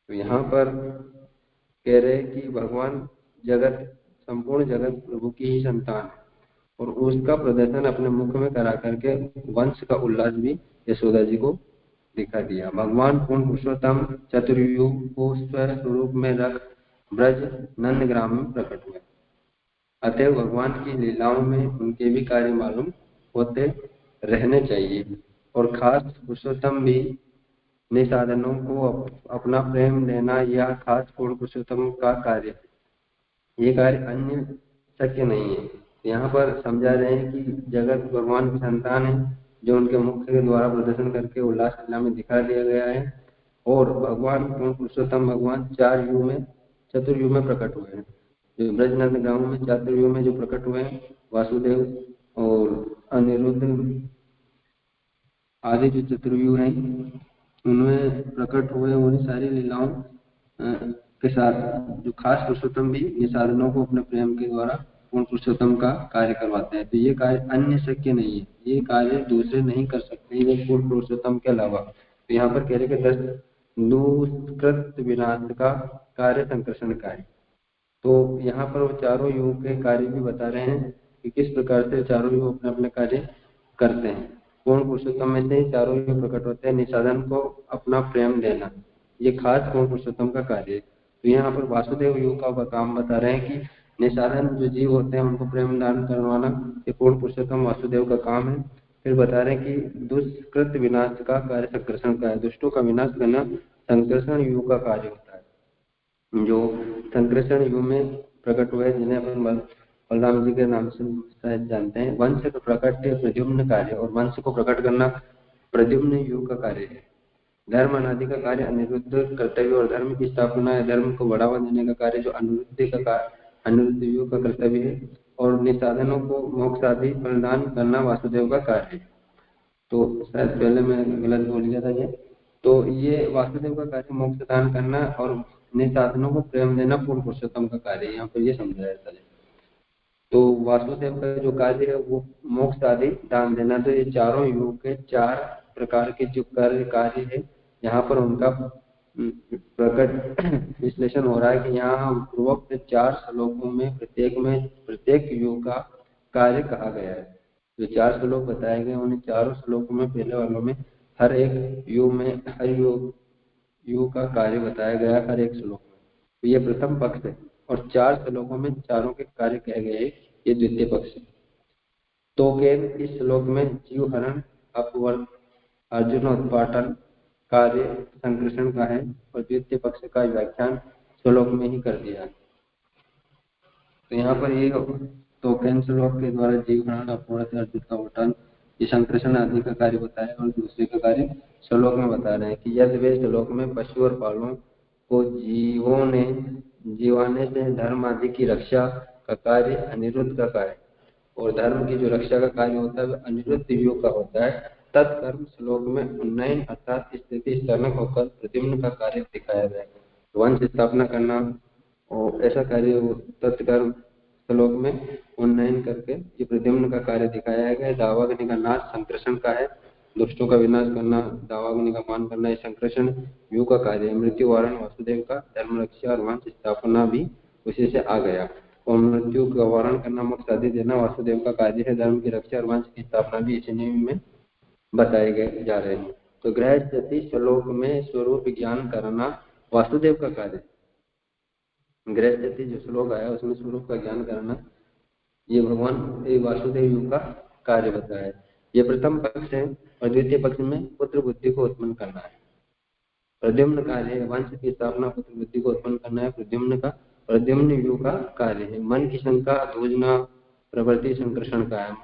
तो यहाँ पर कह रहे हैं कि भगवान जगत, संपूर्ण जगत प्रभु की ही संतान है और उसका प्रदर्शन अपने मुख में करा करके वंश का उल्लास भी यशोदा जी को दिखा दिया। भगवान पूर्ण पुरुषोत्तम चतुर्युग को स्वरूप में रख ब्रज नंदग्राम में प्रकट हुए। अतएव भगवान की लीलाओं में उनके भी कार्य मालूम होते रहने चाहिए। और खास पुरुषोत्तम भी निसाधनों को अपना प्रेम देना यह खास पूर्ण पुरुषोत्तम का कार्य है, ये कार्य अन्य शक्य नहीं है। यहाँ पर समझा रहे हैं कि जगत भगवान की संतान है, जो उनके मुख के द्वारा प्रदर्शन करके उल्लास लीला में दिखा दिया गया है। और भगवान पूर्ण पुरुषोत्तम भगवान चतुर्युग में प्रकट हुए हैं। जो ब्रजनंद गांव में चतुर्युग में जो प्रकट हुए हैं, वासुदेव और अनिरुद्ध आदि जो चतुर्युग हैं उनमें प्रकट हुए, उन्हीं सारी लीलाओं के साथ जो खास पुरुषोत्तम भी ये साधनों को अपने प्रेम के द्वारा पूर्ण पुरुषोत्तम का कार्य करवाते हैं। तो ये कार्य अन्य शक्य नहीं है, ये कार्य दूसरे नहीं कर सकते ये पूर्ण पुरुषोत्तम के अलावा। तो यहाँ पर कह रहे कि 10 दुष्कृत विनाश का कार्य संकर्षण कार्य। तो यहाँ पर वो चारों युग के कार्य भी बता रहे हैं कि किस प्रकार से चारों युग अपने अपने कार्य करते हैं। पूर्ण पुरुषोत्तम में से चारों युग प्रकट होते हैं। निसाधन को अपना प्रेम देना, ये खास पूर्ण पुरुषोत्तम का कार्य है। तो यहाँ पर वासुदेव युग का काम बता रहे हैं कि निसाधन जो जीव होते हैं उनको प्रेम दान करवाना, ये पूर्ण पुरुषोत्तम वासुदेव का काम है। फिर बता रहे हैं कि दुष्कृत विनाश का कार्य संकर्षण का है, दुष्टों का विनाश करना संकर्षण युग का कार्य होता है। जो संकर्षण युग में प्रकट हुए, जिन्हें अपन बलराम जी के नाम से शायद जानते हैं। वंश का प्रकट प्रद्युम्न कार्य, और वंश को प्रकट करना प्रद्युम्न युग का कार्य है। धर्म अनादि का कार्य अनिरुद्ध कर्तव्य, और धर्म की स्थापना या धर्म को बढ़ावा देने का कार्य जो अनिरुद्ध युग का कर्तव्य है। और निसाधनों को मोक्ष आदि प्रदान करना वासुदेव का कार्य है। तो शायद पहले मैं गलत बोल गया था ये। तो ये वासुदेव का कार्य मोक्ष दान करना और निसाधनों को प्रेम देना पूर्ण पुरुषोत्तम का कार्य है। यहाँ पर ये समझाया था। तो वासुदेव का जो कार्य है वो मोक्ष आदि दान देना। तो ये चारों युग के 4 प्रकार के जो कार्य है, यहाँ पर उनका प्रकट विश्लेषण हो रहा है कि यहाँ पूर्वोक्त 4 श्लोकों में प्रत्येक युग का कार्य कहा गया है। जो 4 श्लोक बताए गए उन चारों श्लोकों में पहले वालों में हर एक युग में हर युग का कार्य बताया गया हर एक श्लोक में। तो ये प्रथम पक्ष है और 4 श्लोकों में चारों के कार्य कहे गए, ये द्वितीय पक्ष है। तो इस श्लोक में जीव हरण, अपवर्ग, अर्जुन उत्पाटन कार्य संकर्षण का है और द्वितीय पक्ष का व्याख्यान श्लोक में ही कर दिया। तो यहाँ पर ये टोकन श्लोक के द्वारा जीव हरण, अपवर्ग, अर्जुन का उत्पाटन ये संकृषण आदि का कार्य बताया, और दूसरे का कार्य श्लोक में बता रहे हैं कि यदि वे श्लोक में पशु और पालों को जीवाने से धर्म आदि की रक्षा का कार्य अनिरुद्ध का कार्य, और धर्म की जो रक्षा का कार्य होता है वह अनिरुद्ध योग का होता है। तत्कर्म श्लोक में उन्नयन अर्थात स्थिति स्थानक होकर प्रद्युम्न का कार्य दिखाया गया है। वंश स्थापना करना और ऐसा कार्य तत्कर्म श्लोक में उन्नयन करके ये प्रद्युम्न का कार्य दिखाया गया है। दावाग्नि का नाश संकृषण का है, दुष्टों का विनाश करना, दावाग्नि का मान करना, ये संकृषण व्यू का कार्य है। मृत्यु वारण वासुदेव का, धर्म रक्षा और वंश स्थापना भी उसी से आ गया, और मृत्यु का वारण करना, मोक्ष आदि देना वासुदेव का कार्य है। धर्म की रक्षा और वंश की स्थापना भी इसी नियम में बताए गए जा रहे हैं। तो ग्रह स्थिति श्लोक में स्वरूप ज्ञान करना वासुदेव का कार्य, ग्रह स्थिति जो श्लोक आया उसमें स्वरूप का ज्ञान करना ये भगवान ये वासुदेव का कार्य बताया है। ये प्रथम पक्ष है, और द्वितीय पक्ष में पुत्र बुद्धि को उत्पन्न करना है। प्रद्युम्न कार्य है, वंश की स्थापना पुत्र बुद्धि को उत्पन्न करना है। प्रद्युम्न का प्रद्युम्न यु का कार्य है। मन की शंका धूजना प्रवृत्ति संकृषण का है।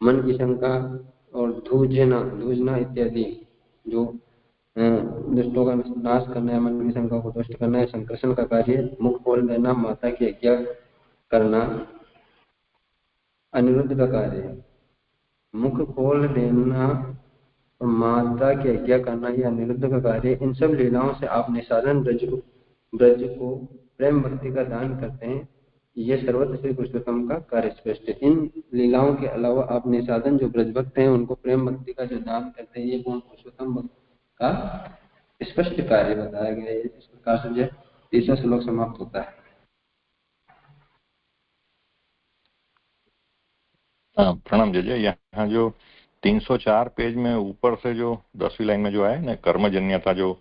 मन की शंका और धूजना इत्यादि जो दुष्टों का नाश करना है, मन की शंका को दुष्ट करना है, संकृषण का कार्य है। मुख खोल देना, माता की आज्ञा करना अनिरुद्ध का कार्य है। मुख खोल देना और माता की आज्ञा करना यह अनिरुद्ध का कार्य है। इन सब लीलाओं से आप निसाधन ब्रज को प्रेम भक्ति का दान करते हैं, ये सर्वत्र श्री पुरुषोत्तम का कार्य स्पष्ट है। इन लीलाओं के अलावा आप निसाधन जो ब्रज भक्त हैं उनको प्रेम भक्ति का जो दान करते हैं, ये पूर्ण पुरुषोत्तम का स्पष्ट कार्य बताया गया है। इस प्रकार से जो तीसरा श्लोक समाप्त होता है। प्रणाम जय। यहाँ जो 304 पेज में ऊपर से जो 10वीं लाइन में जो है ना कर्मजन्यता, जो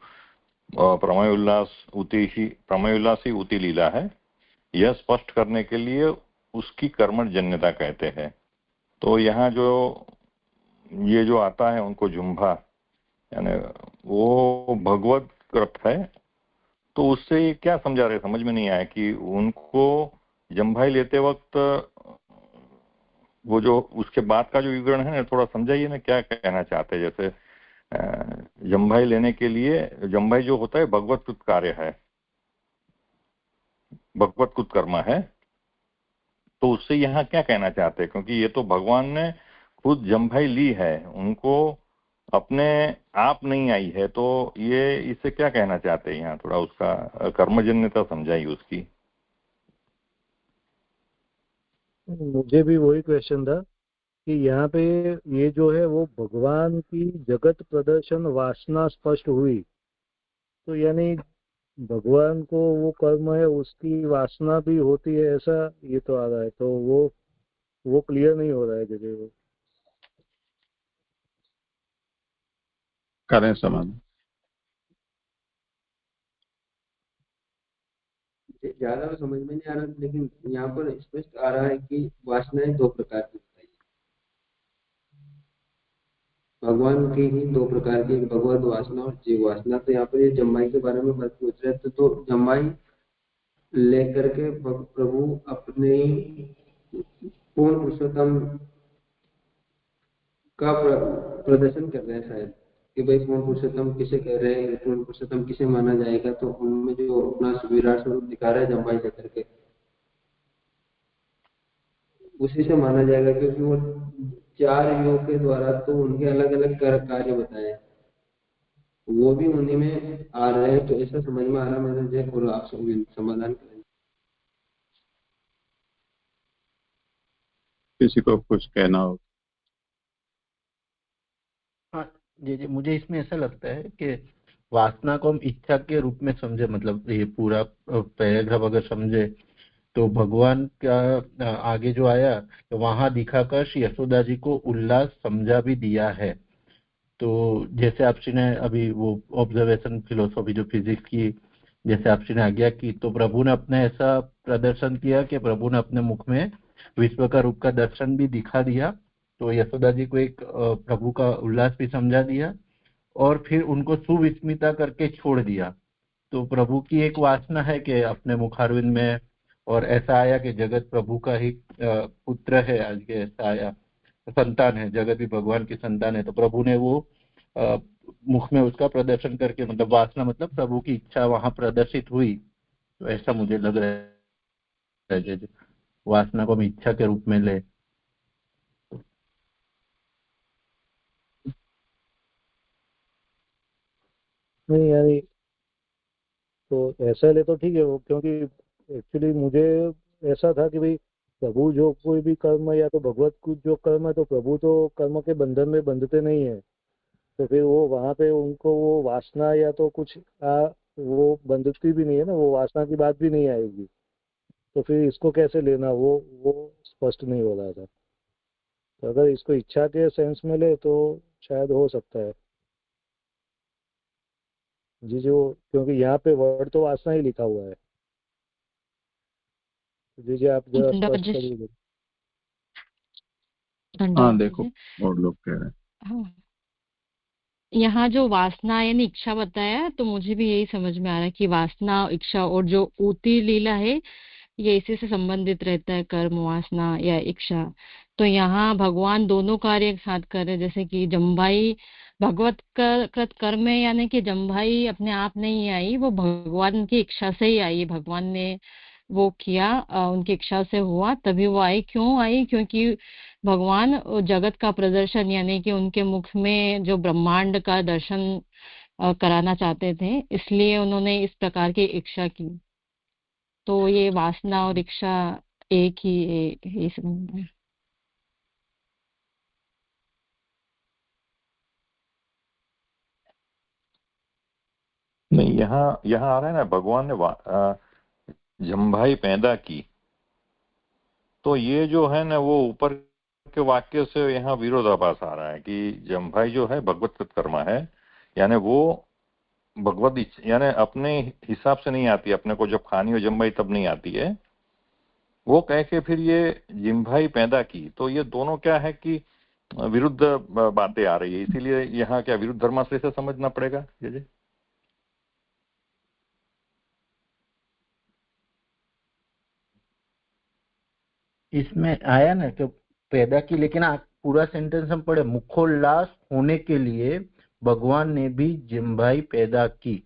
प्रमेय उल्लास ही उति लीला है, यह स्पष्ट करने के लिए उसकी कर्मजन्यता कहते हैं। तो यहाँ जो ये जो आता है उनको जुम्भा, यानी वो भगवत कृत है, तो उससे क्या समझा रहे समझ में नहीं आया कि उनको जम्भाई लेते वक्त वो जो उसके बाद का जो विवरण है ना, थोड़ा समझाइए ना क्या कहना चाहते हैं। जैसे जम्भाई लेने के लिए, जम्भाई जो होता है भगवतकृत कार्य है, भगवतकृत कर्म है, तो उससे यहाँ क्या कहना चाहते हैं? क्योंकि ये तो भगवान ने खुद जम्भाई ली है, उनको अपने आप नहीं आई है, तो ये इससे क्या कहना चाहते हैं? यहाँ थोड़ा उसका कर्मजन्यता समझाइए उसकी। मुझे भी वही क्वेश्चन था कि यहाँ पे ये जो है वो भगवान की जगत प्रदर्शन वासना स्पष्ट हुई, तो यानी भगवान को वो कर्म है उसकी वासना भी होती है, ऐसा ये तो आ रहा है, तो वो क्लियर नहीं हो रहा है जगह वो। करें समाधान। ज्यादा तो समझ में नहीं आ रहा, लेकिन यहाँ पर स्पष्ट आ रहा है कि वासनाएं दो प्रकार की होती है। भगवान की ही दो प्रकार की, भगवत वासना और जीव वासना। तो यहाँ पर ये जम्माई के बारे में बात पूछ रहे थे, तो जम्माई लेकर के प्रभु अपने पूर्ण पुरुषोत्तम का प्रदर्शन कर रहे हैं शायद, कि भाई पूर्ण पुरुषोत्तम किसे कह रहे हैं, पूर्ण पुरुषोत्तम किसे माना जाएगा। तो उनमें जो अपना विराट स्वरूप दिखा रहा है जम्बाई लेकर के, उसी से माना जाएगा, क्योंकि वो 4 योग के द्वारा तो उनके अलग अलग कार्य बताए, वो भी उन्हीं में आ रहे हैं। तो ऐसा समझ में आ रहा मेरे जय, और आप समाधान करें। किसी को कुछ कहना हो? हाँ जी, मुझे इसमें ऐसा लगता है कि वासना को हम इच्छा के रूप में समझे, मतलब ये पूरा पैराग्राफ अगर समझे तो भगवान का आगे जो आया तो वहां दिखाकर श्री यशोदा जी को उल्लास समझा भी दिया है। तो जैसे आपसी ने अभी वो ऑब्जर्वेशन फिलोसॉफी जो फिजिक्स की जैसे आपसी ने आज्ञा की, तो प्रभु ने अपने ऐसा प्रदर्शन किया कि प्रभु ने अपने मुख में विश्व का रूप का दर्शन भी दिखा दिया। तो यशोदा जी को एक प्रभु का उल्लास भी समझा दिया और फिर उनको सुविस्मिता करके छोड़ दिया। तो प्रभु की एक वासना है कि अपने मुखारविंद में, और ऐसा आया कि जगत प्रभु का ही पुत्र है, आज के ऐसा आया संतान है, जगत भी भगवान की संतान है, तो प्रभु ने वो मुख में उसका प्रदर्शन करके, मतलब वासना मतलब प्रभु की इच्छा वहां प्रदर्शित हुई। तो ऐसा मुझे लग रहा है जैसे वासना को हम इच्छा के रूप में ले। नहीं यानी तो ऐसा ले तो ठीक है वो, क्योंकि एक्चुअली मुझे ऐसा था कि भाई प्रभु जो कोई भी कर्म या तो भगवत कुछ जो कर्म है तो प्रभु तो कर्म के बंधन में बंधते नहीं है, तो फिर वो वहां पे उनको वो वासना या तो कुछ वो बंधती भी नहीं है ना, वो वासना की बात भी नहीं आएगी, तो फिर इसको कैसे लेना वो स्पष्ट नहीं हो रहा था। तो अगर इसको इच्छा के सेंस में ले तो शायद हो सकता है जी जो, क्योंकि यहाँ पे वर्ड तो वासना ही लिखा हुआ है। जी जी आप जरा दंडवत स्पष्ट जी, करिए। हाँ दंडवत देखो जी। और लोग कह रहे हैं। हाँ, यहाँ जो वासना यानी इच्छा बताया तो मुझे भी यही समझ में आ रहा है कि वासना इच्छा और जो ऊती लीला है ये इसी से संबंधित रहता है, कर्म वासना या इच्छा। तो यहाँ भगवान दोनों कार्य एक साथ कर रहे हैं, जैसे कि जम्भाई भगवत कृत कर्म है, यानी कि जम्भाई अपने आप नहीं आई, वो भगवान की इच्छा से ही आई। भगवान ने वो किया, उनकी इच्छा से हुआ तभी वो आई। क्यों आई? क्योंकि भगवान जगत का प्रदर्शन यानी कि उनके मुख में जो ब्रह्मांड का दर्शन कराना चाहते थे, इसलिए उन्होंने इस प्रकार की इच्छा की। तो ये वासना और इच्छा एक ही ये संबंध है। नहीं, यहाँ यहाँ आ रहा है ना, भगवान ने जम्भाई पैदा की, तो ये जो है ना वो ऊपर के वाक्य से यहाँ विरोधाभास आ रहा है कि जम्भाई जो है भगवत कर्मा है, यानी वो भगवत यानी अपने हिसाब से नहीं आती, अपने को जब खानी हो जम्भाई तब नहीं आती है, वो कह के फिर ये जिम्भाई पैदा की। तो ये दोनों क्या है कि विरुद्ध बातें आ रही है, इसीलिए यहाँ क्या विरुद्ध धर्माश्रय से समझना पड़ेगा जी। इसमें आया ना कि पैदा की, लेकिन आप पूरा सेंटेंस हम पढ़े, मुखोल्लास होने के लिए भगवान ने भी जिम्भाई पैदा की।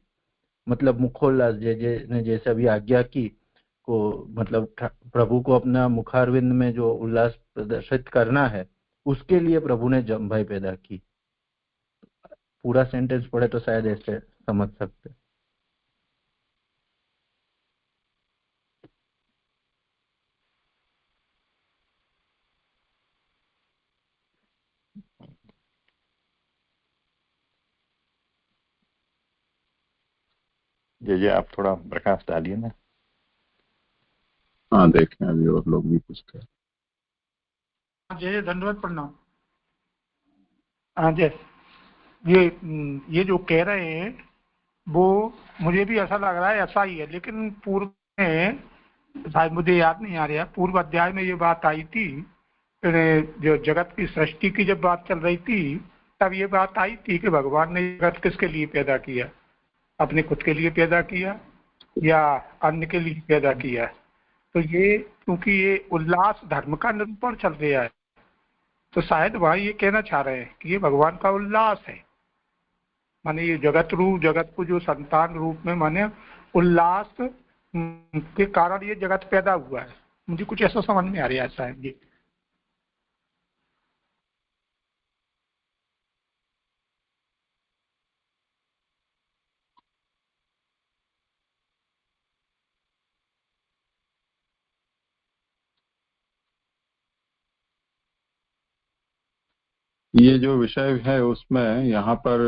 मतलब मुखोल्लास ने जैसे अभी आज्ञा की को, मतलब प्रभु को अपना मुखारविंद में जो उल्लास प्रदर्शित करना है उसके लिए प्रभु ने जम्भाई पैदा की। पूरा सेंटेंस पढ़े तो शायद ऐसे समझ सकते। जी आप थोड़ा प्रकाश डालिए ना। हाँ देखें अभी और लोग भी कुछ कह रहे हैं। जय दंडवत प्रणाम। हाँ जय, ये जो कह रहे हैं वो मुझे भी ऐसा लग रहा है, ऐसा ही है। लेकिन पूर्व में शायद मुझे याद नहीं आ रहा, पूर्व अध्याय में ये बात आई थी, जो जगत की सृष्टि की जब बात चल रही थी तब ये बात आई थी कि भगवान ने जगत किसके लिए पैदा किया, अपने खुद के लिए पैदा किया या अन्य के लिए पैदा किया। तो ये क्योंकि ये उल्लास धर्म का निरूपण चल रहा है, तो शायद वह ये कहना चाह रहे हैं कि ये भगवान का उल्लास है। माने ये जगत को जो संतान रूप में माने उल्लास के कारण ये जगत पैदा हुआ है। मुझे कुछ ऐसा समझ में आ रहा है शायद ये। ये जो विषय है उसमें यहाँ पर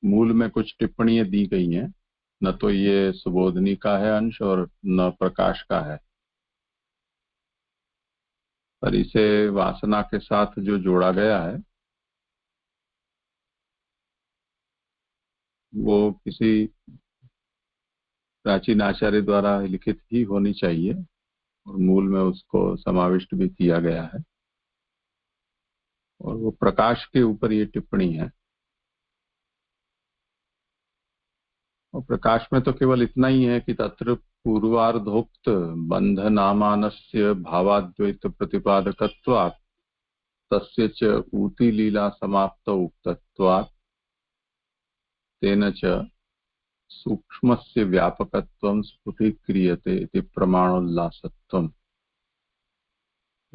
मूल में कुछ टिप्पणियां दी गई हैं, न तो ये सुबोधनी का है अंश और न प्रकाश का है, पर इसे वासना के साथ जो जोड़ा गया है वो किसी प्राचीन आचार्य द्वारा लिखित ही होनी चाहिए और मूल में उसको समाविष्ट भी किया गया है, और वो प्रकाश के ऊपर ये टिप्पणी है। और प्रकाश में तो केवल इतना ही है कि तत्र पूर्वार्धोक्त बंधनामानस्य भावाद्वैत प्रतिपादकत्वात् तस्य च ऊति लीला समाप्त उक्तत्वात् तेन च सूक्ष्मस्य व्यापकत्वं स्फुटीक्रियते इति प्रमाणोल्लासत्वम्।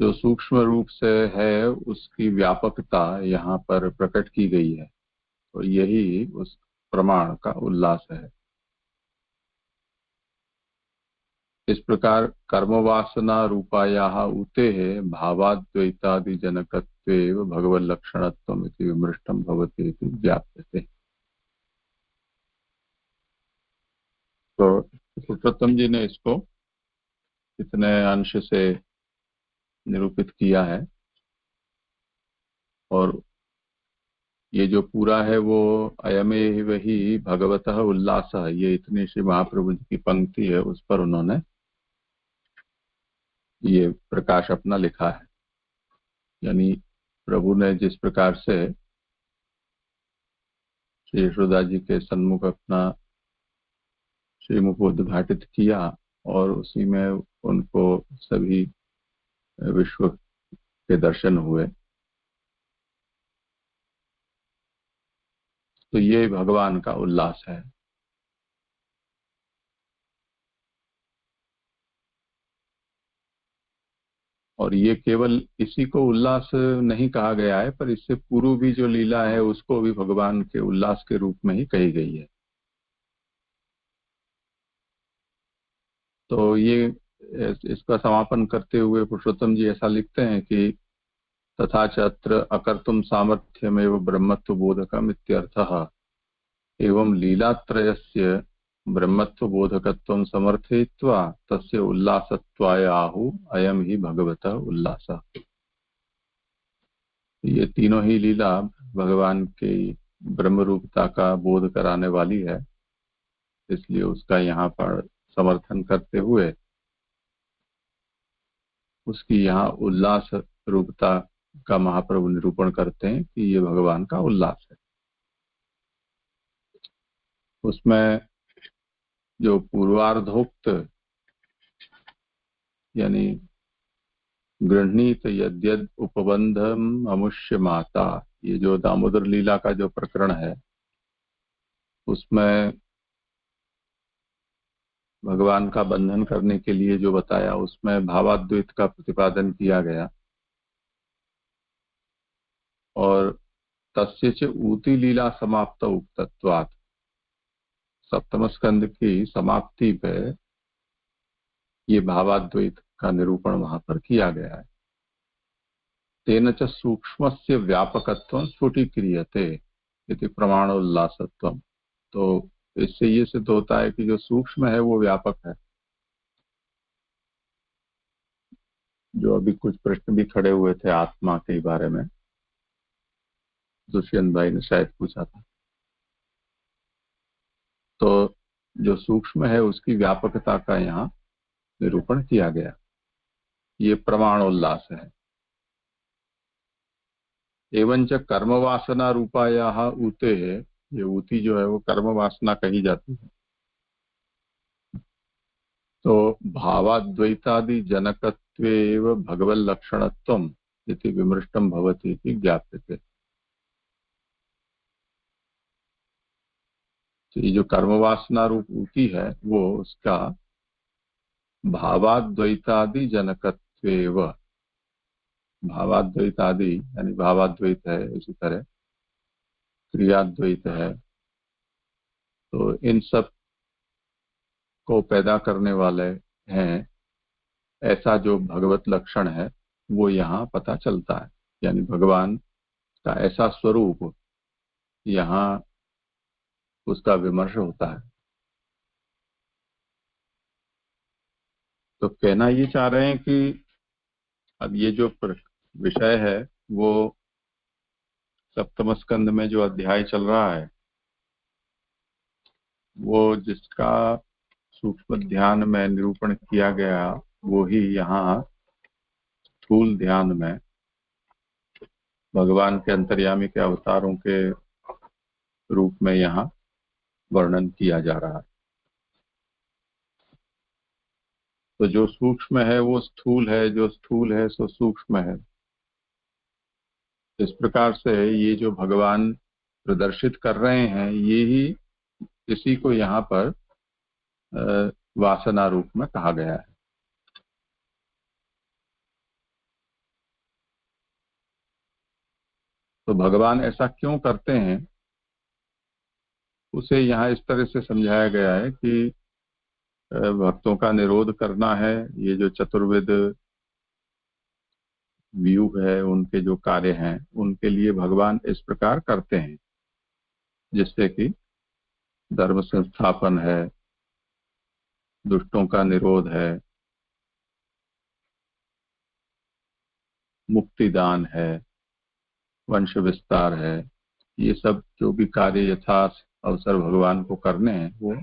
जो सूक्ष्म रूप से है उसकी व्यापकता यहाँ पर प्रकट की गई है, तो यही उस प्रमाण का उल्लास है। इस प्रकार कर्मवासना रूपायाः ऊतेः भावाद्वैतादि जनकत्वेव भगवल्लक्षणत्वम् इति विमृष्टं भवति इति ज्ञाप्यते। तो पुरुषोत्तम जी ने इसको कितने अंश से निरूपित किया है, और ये जो पूरा है वो अयमेव ही भगवतः उल्लासः, ये इतनी श्री महाप्रभु जी की पंक्ति है, उस पर उन्होंने ये प्रकाश अपना लिखा है। यानी प्रभु ने जिस प्रकार से श्री यशोदा जी के सन्मुख अपना श्रीमुख उद्घाटित किया और उसी में उनको सभी विश्व के दर्शन हुए, तो ये भगवान का उल्लास है। और ये केवल इसी को उल्लास नहीं कहा गया है, पर इससे पूर्व भी जो लीला है उसको भी भगवान के उल्लास के रूप में ही कही गई है। तो ये इसका समापन करते हुए पुरुषोत्तम जी ऐसा लिखते हैं कि तथा च अत्र अकर्तुम सामर्थ्यमेव ब्रह्मत्व बोधकम इत्यर्थः एवं लीलात्रयस्य ब्रह्मत्व बोधकत्वं समर्थयित्वा तस्य उल्लासत्वाय आहुः अयम ही भगवतः उल्लासः। ये तीनों ही लीला भगवान की ब्रह्म रूपता का बोध कराने वाली है, इसलिए उसका यहाँ पर समर्थन करते हुए उसकी यहाँ उल्लास रूपता का महाप्रभु निरूपण करते हैं कि ये भगवान का उल्लास है। उसमें जो पूर्वार्धोक्त यानी गृह्णीत यद्यद उपबंधम अमुष्य माता, ये जो दामोदर लीला का जो प्रकरण है उसमें भगवान का बंधन करने के लिए जो बताया उसमें भावाद्वैत का प्रतिपादन किया गया। और तस्य च ऊति लीला समाप्त उक्तत्वात्, सप्तम स्कंद की समाप्ति पे ये भावाद्वैत का निरूपण वहां पर किया गया है। तेन च सूक्ष्मस्य व्यापकत्वं स्फुटीक्रियते इति प्रमाणोल्लासत्वम्। तो इससे ये सिद्ध होता है कि जो सूक्ष्म है वो व्यापक है। जो अभी कुछ प्रश्न भी खड़े हुए थे आत्मा के बारे में, दुष्यंत भाई ने शायद पूछा था, तो जो सूक्ष्म है उसकी व्यापकता का यहाँ निरूपण किया गया, ये प्रमाणोल्लास है। एवं च कर्म वासना रूपायाः ऊते है, ये ऊती जो है वो कर्म वासना कही जाती है। तो भावाद्वैतादि जनकत्वेव भगवल्लक्षणत्वम् इति विमृष्टं भवति इति ज्ञाप्यते। तो ये जो कर्म वासना रूप ऊती है वो उसका भावाद्वैतादि जनकत्वेव, भावाद्वैतादि यानी भावाद्वैत है, इसी तरह क्रियाद्वैत है, तो इन सब को पैदा करने वाले हैं, ऐसा जो भगवत लक्षण है वो यहाँ पता चलता है। यानी भगवान का ऐसा स्वरूप यहाँ उसका विमर्श होता है। तो कहना ये चाह रहे हैं कि अब ये जो विषय है वो सप्तम स्कंद में जो अध्याय चल रहा है वो जिसका सूक्ष्म ध्यान में निरूपण किया गया वो ही यहाँ स्थूल ध्यान में भगवान के अंतर्यामी के अवतारों के रूप में यहाँ वर्णन किया जा रहा है। तो जो सूक्ष्म है वो स्थूल है, जो स्थूल है सो सूक्ष्म है। इस प्रकार से ये जो भगवान प्रदर्शित कर रहे हैं, ये ही इसी को यहाँ पर वासना रूप में कहा गया है। तो भगवान ऐसा क्यों करते हैं, उसे यहाँ इस तरह से समझाया गया है कि भक्तों का निरोध करना है। ये जो चतुर्विद व्यूह है, उनके जो कार्य हैं, उनके लिए भगवान इस प्रकार करते हैं, जिससे कि धर्म संस्थापन है, दुष्टों का निरोध है, मुक्तिदान है, वंश विस्तार है। ये सब जो भी कार्य यथा अवसर भगवान को करने हैं, वो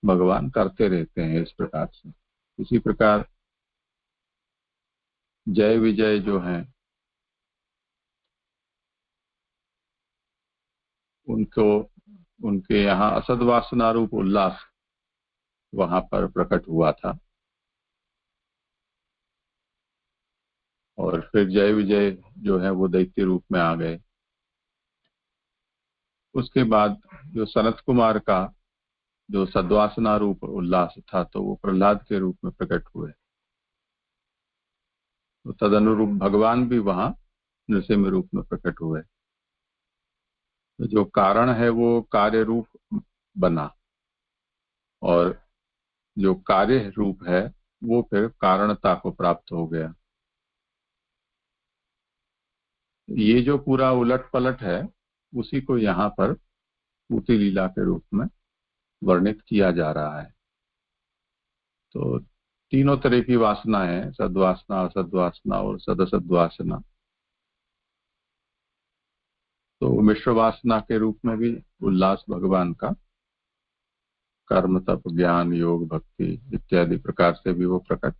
भगवान करते रहते हैं इस प्रकार से। इसी प्रकार जय विजय जो हैं, उनको उनके यहाँ असद वासना रूप उल्लास वहां पर प्रकट हुआ था, और फिर जय विजय जो है वो दैत्य रूप में आ गए। उसके बाद जो सनत कुमार का जो सद्वासना रूप उल्लास था, तो वो प्रहलाद के रूप में प्रकट हुए। तो तदनुरूप भगवान भी वहां नृसिंह रूप में प्रकट हुए। तो जो कारण है वो कार्य रूप बना, और जो कार्य रूप है वो फिर कारणता को प्राप्त हो गया। ये जो पूरा उलट पलट है, उसी को यहाँ पर पूती लीला के रूप में वर्णित किया जा रहा है। तो तीनों तरह की वासना है, सद्वासना, असद्वासना और सदसद्वासना। तो मिश्र वासना के रूप में भी उल्लास भगवान का कर्म, तप, ज्ञान, योग, भक्ति इत्यादि प्रकार से भी वो प्रकट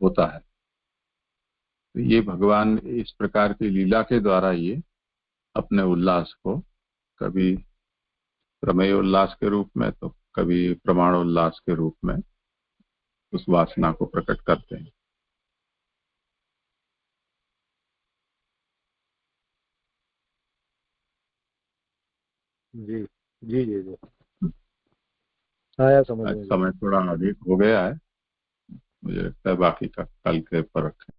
होता है। तो ये भगवान इस प्रकार की लीला के द्वारा ये अपने उल्लास को कभी प्रमेय उल्लास के रूप में, तो कभी प्रमाण उल्लास के रूप में उस वासना को प्रकट करते हैं। जी जी जी जी, आया समझ आज में। समय थोड़ा अधिक हो गया है, मुझे लगता है बाकी का कल के पर रखें।